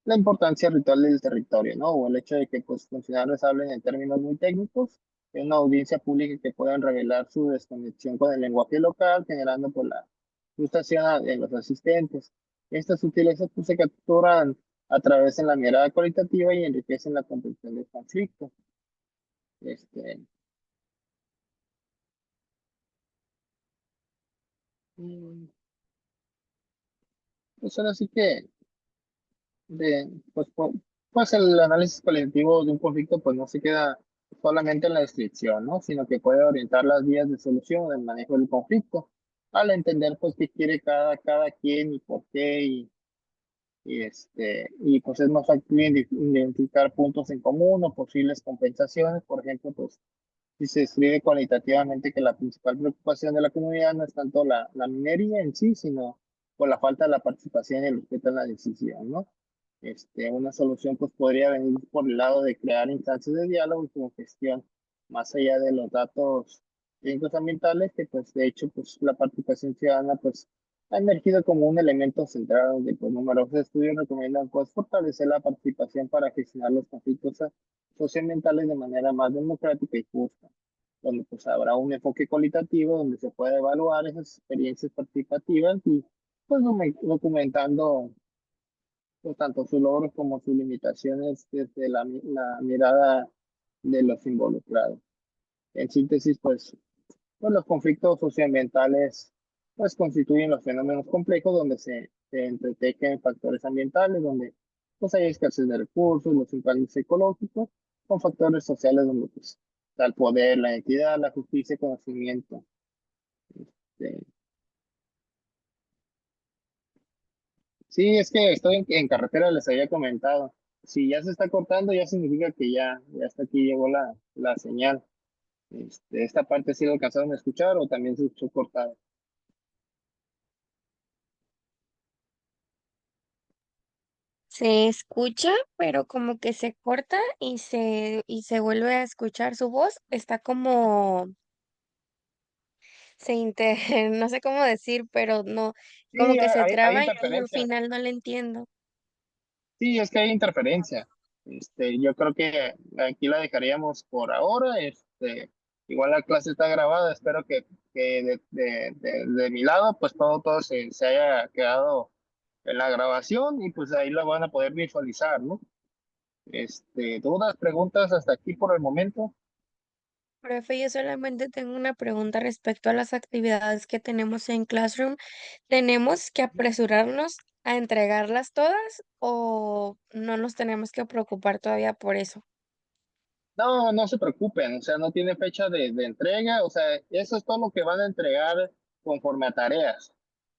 la importancia ritual del territorio, ¿no? O el hecho de que pues funcionarios hablen en términos muy técnicos en una audiencia pública que puedan revelar su desconexión con el lenguaje local, generando pues la frustración en los asistentes. Estas sutilezas pues se capturan a través de la mirada cualitativa y enriquecen la comprensión del conflicto. Este, mm, pues ahora sí que de, pues el análisis cualitativo de un conflicto pues no se queda solamente en la descripción, ¿no? Sino que puede orientar las vías de solución del manejo del conflicto, al entender pues qué quiere cada quien y por qué, y pues es más fácil identificar puntos en común o posibles compensaciones. Por ejemplo, pues si se describe cualitativamente que la principal preocupación de la comunidad no es tanto la minería en sí, sino por la falta de la participación y el respeto en la decisión, ¿no? Una solución pues podría venir por el lado de crear instancias de diálogo y gestión, más allá de los datos técnicos ambientales, que pues de hecho pues la participación ciudadana pues ha emergido como un elemento central donde pues, numerosos estudios recomiendan pues, fortalecer la participación para gestionar los conflictos socioambientales de manera más democrática y justa, donde pues habrá un enfoque cualitativo donde se puede evaluar esas experiencias participativas y pues documentando pues, tanto sus logros como sus limitaciones desde la mirada de los involucrados. En síntesis, pues los conflictos socioambientales pues constituyen los fenómenos complejos donde se entretejen factores ambientales, donde pues hay escasez de recursos, los impactos ecológicos, con factores sociales donde pues está el poder, la identidad, la justicia, el conocimiento. Este, sí, es que estoy en carretera, les había comentado. Si ya se está cortando, ya significa que ya hasta aquí llegó la señal. Esta parte sí lo alcanzaron a escuchar o también se escuchó cortada. Se escucha, pero como que se corta y se vuelve a escuchar su voz. Está como, no sé cómo decir, pero no, como Sí, que se hay traba y luego al interferencia. final no le entiendo. Sí, es que hay interferencia. Yo creo que aquí la dejaríamos por ahora. Igual la clase está grabada. Espero que de mi lado, pues todo se haya quedado en la grabación y pues ahí la van a poder visualizar, ¿no? Dudas, preguntas hasta aquí por el momento. Profe, yo solamente tengo una pregunta respecto a las actividades que tenemos en Classroom. ¿Tenemos que apresurarnos a entregarlas todas o no nos tenemos que preocupar todavía por eso? No, no se preocupen, o sea, no tiene fecha de entrega, o sea, eso es todo lo que van a entregar conforme a tareas.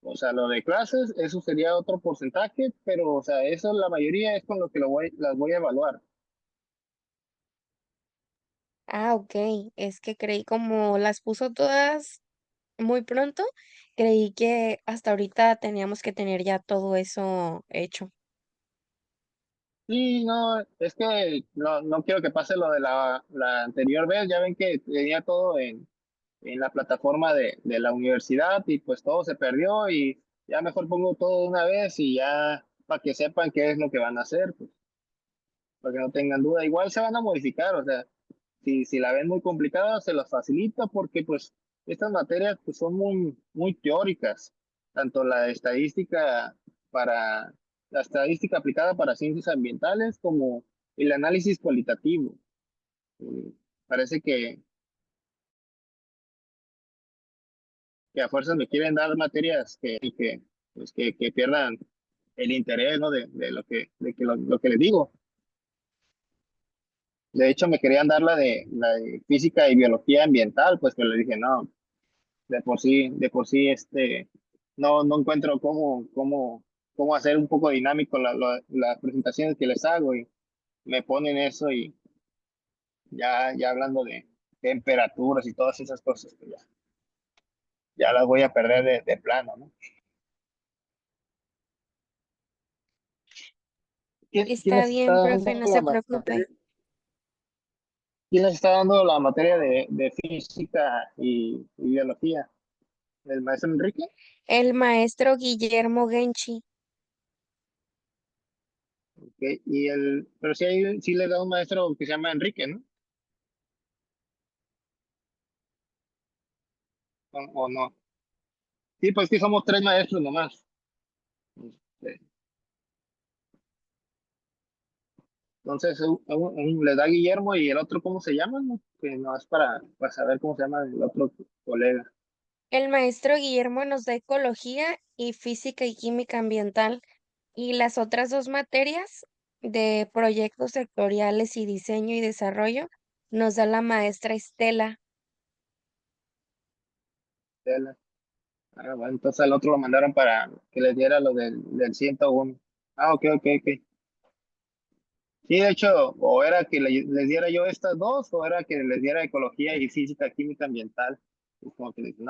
O sea, lo de clases, eso sería otro porcentaje, pero, o sea, eso la mayoría es con lo que las voy a evaluar. Ah, ok. Es que creí como las puso todas muy pronto, creí que hasta ahorita teníamos que tener ya todo eso hecho. Sí, no, es que no quiero que pase lo de la anterior vez, ya ven que tenía todo en la plataforma de la universidad y pues todo se perdió y ya mejor pongo todo de una vez y ya para que sepan qué es lo que van a hacer, pues, para que no tengan duda. Igual se van a modificar, o sea, si la ven muy complicada, se las facilita porque pues estas materias pues son muy teóricas, tanto para la estadística aplicada para ciencias ambientales como el análisis cualitativo. Parece que a fuerzas me quieren dar materias que pierdan el interés, ¿no? De lo que les digo. De hecho, me querían dar la de física y biología ambiental, pues que le dije, no, de por sí, no encuentro cómo hacer un poco dinámico las presentaciones que les hago y me ponen eso y ya hablando de temperaturas y todas esas cosas, pues ya las voy a perder de plano, ¿no? ¿Quién Está les está bien, profe, dando no la se preocupe. materia? ¿Quién les está dando la materia de física y biología? ¿El maestro Enrique? El maestro Guillermo Genchi. Okay. Pero sí le da un maestro que se llama Enrique, ¿no? ¿O no? Sí, pues que somos tres maestros nomás. Este, Entonces, le da Guillermo y el otro, ¿cómo se llama? ¿No? Que no es para saber cómo se llama el otro colega. El maestro Guillermo nos da ecología y física y química ambiental. Y las otras dos materias de proyectos sectoriales y diseño y desarrollo nos da la maestra Estela. Bueno, entonces al otro lo mandaron para que les diera lo del 101. Ah, ok, ok, ok. Sí, de hecho, o era que les diera yo estas dos, o era que les diera ecología y física, química ambiental. Y como que dije,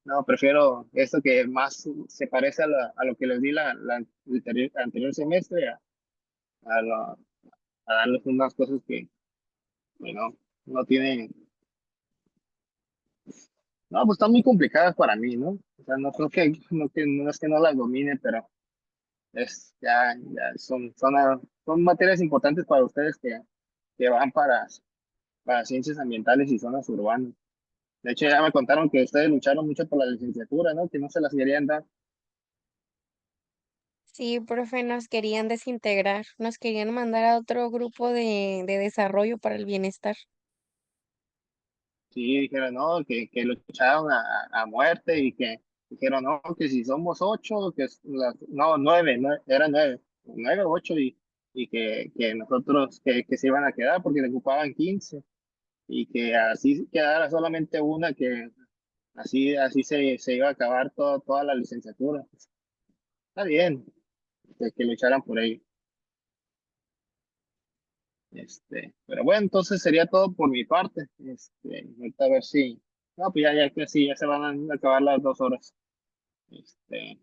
no, prefiero esto que más se parece a lo que les di el anterior semestre, a, lo- a darles unas cosas que, bueno, no tienen, No, pues están muy complicadas para mí, ¿no? O sea, no creo no es que no las domine, pero ya son materias importantes para ustedes que van para ciencias ambientales y zonas urbanas. De hecho, ya me contaron que ustedes lucharon mucho por la licenciatura, ¿no? Que no se las querían dar. Sí, profe, nos querían desintegrar, nos querían mandar a otro grupo de desarrollo para el bienestar. Sí, dijeron, no, que lucharon a muerte y que dijeron, no, que si somos 8, no, 9, eran 9, 9 o 8 que nosotros, que se iban a quedar porque le ocupaban 15 y que así quedara solamente una, que así se iba a acabar toda la licenciatura. Está bien, que lucharan por ello. Pero bueno, entonces sería todo por mi parte. Ahorita a ver si, no, pues ya que sí, ya se van a acabar las 2 horas. Este,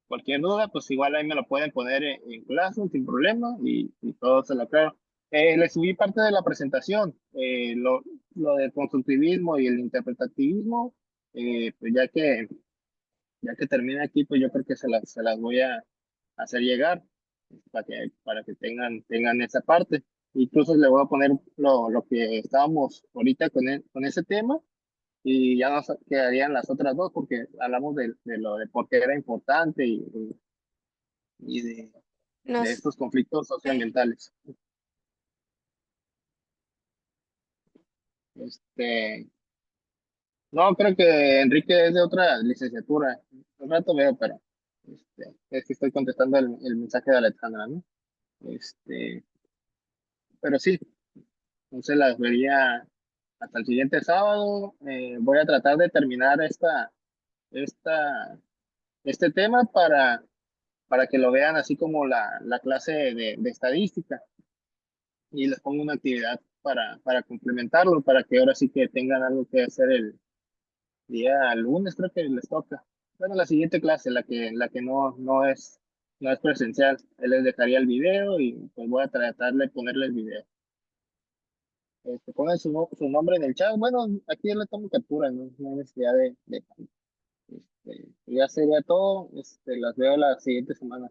Cualquier duda, pues igual ahí me lo pueden poner en clase sin problema y todo se lo aclaro. Les subí parte de la presentación, lo del constructivismo y el interpretativismo, pues ya que termine aquí, pues yo creo que se las voy a hacer llegar para que tengan esa parte. Incluso le voy a poner lo que estábamos ahorita con ese tema y ya nos quedarían las otras dos porque hablamos de lo de por qué era importante y de Nos, estos conflictos socioambientales. Este, no, creo que Enrique es de otra licenciatura. Un rato veo, pero es que estoy contestando el mensaje de Alexandra, ¿no? Este, pero sí, entonces las vería hasta el siguiente sábado. Voy a tratar de terminar esta, este tema para que lo vean así como la clase de estadística y les pongo una actividad para complementarlo, para que ahora sí que tengan algo que hacer el día lunes, creo que les toca. Bueno, la siguiente clase, la que no es presencial, él les dejaría el video y pues voy a tratar de ponerle el video. Pongan su nombre en el chat. Bueno, aquí yo le tomo captura, no hay necesidad de ya sería todo. Las veo la siguiente semana.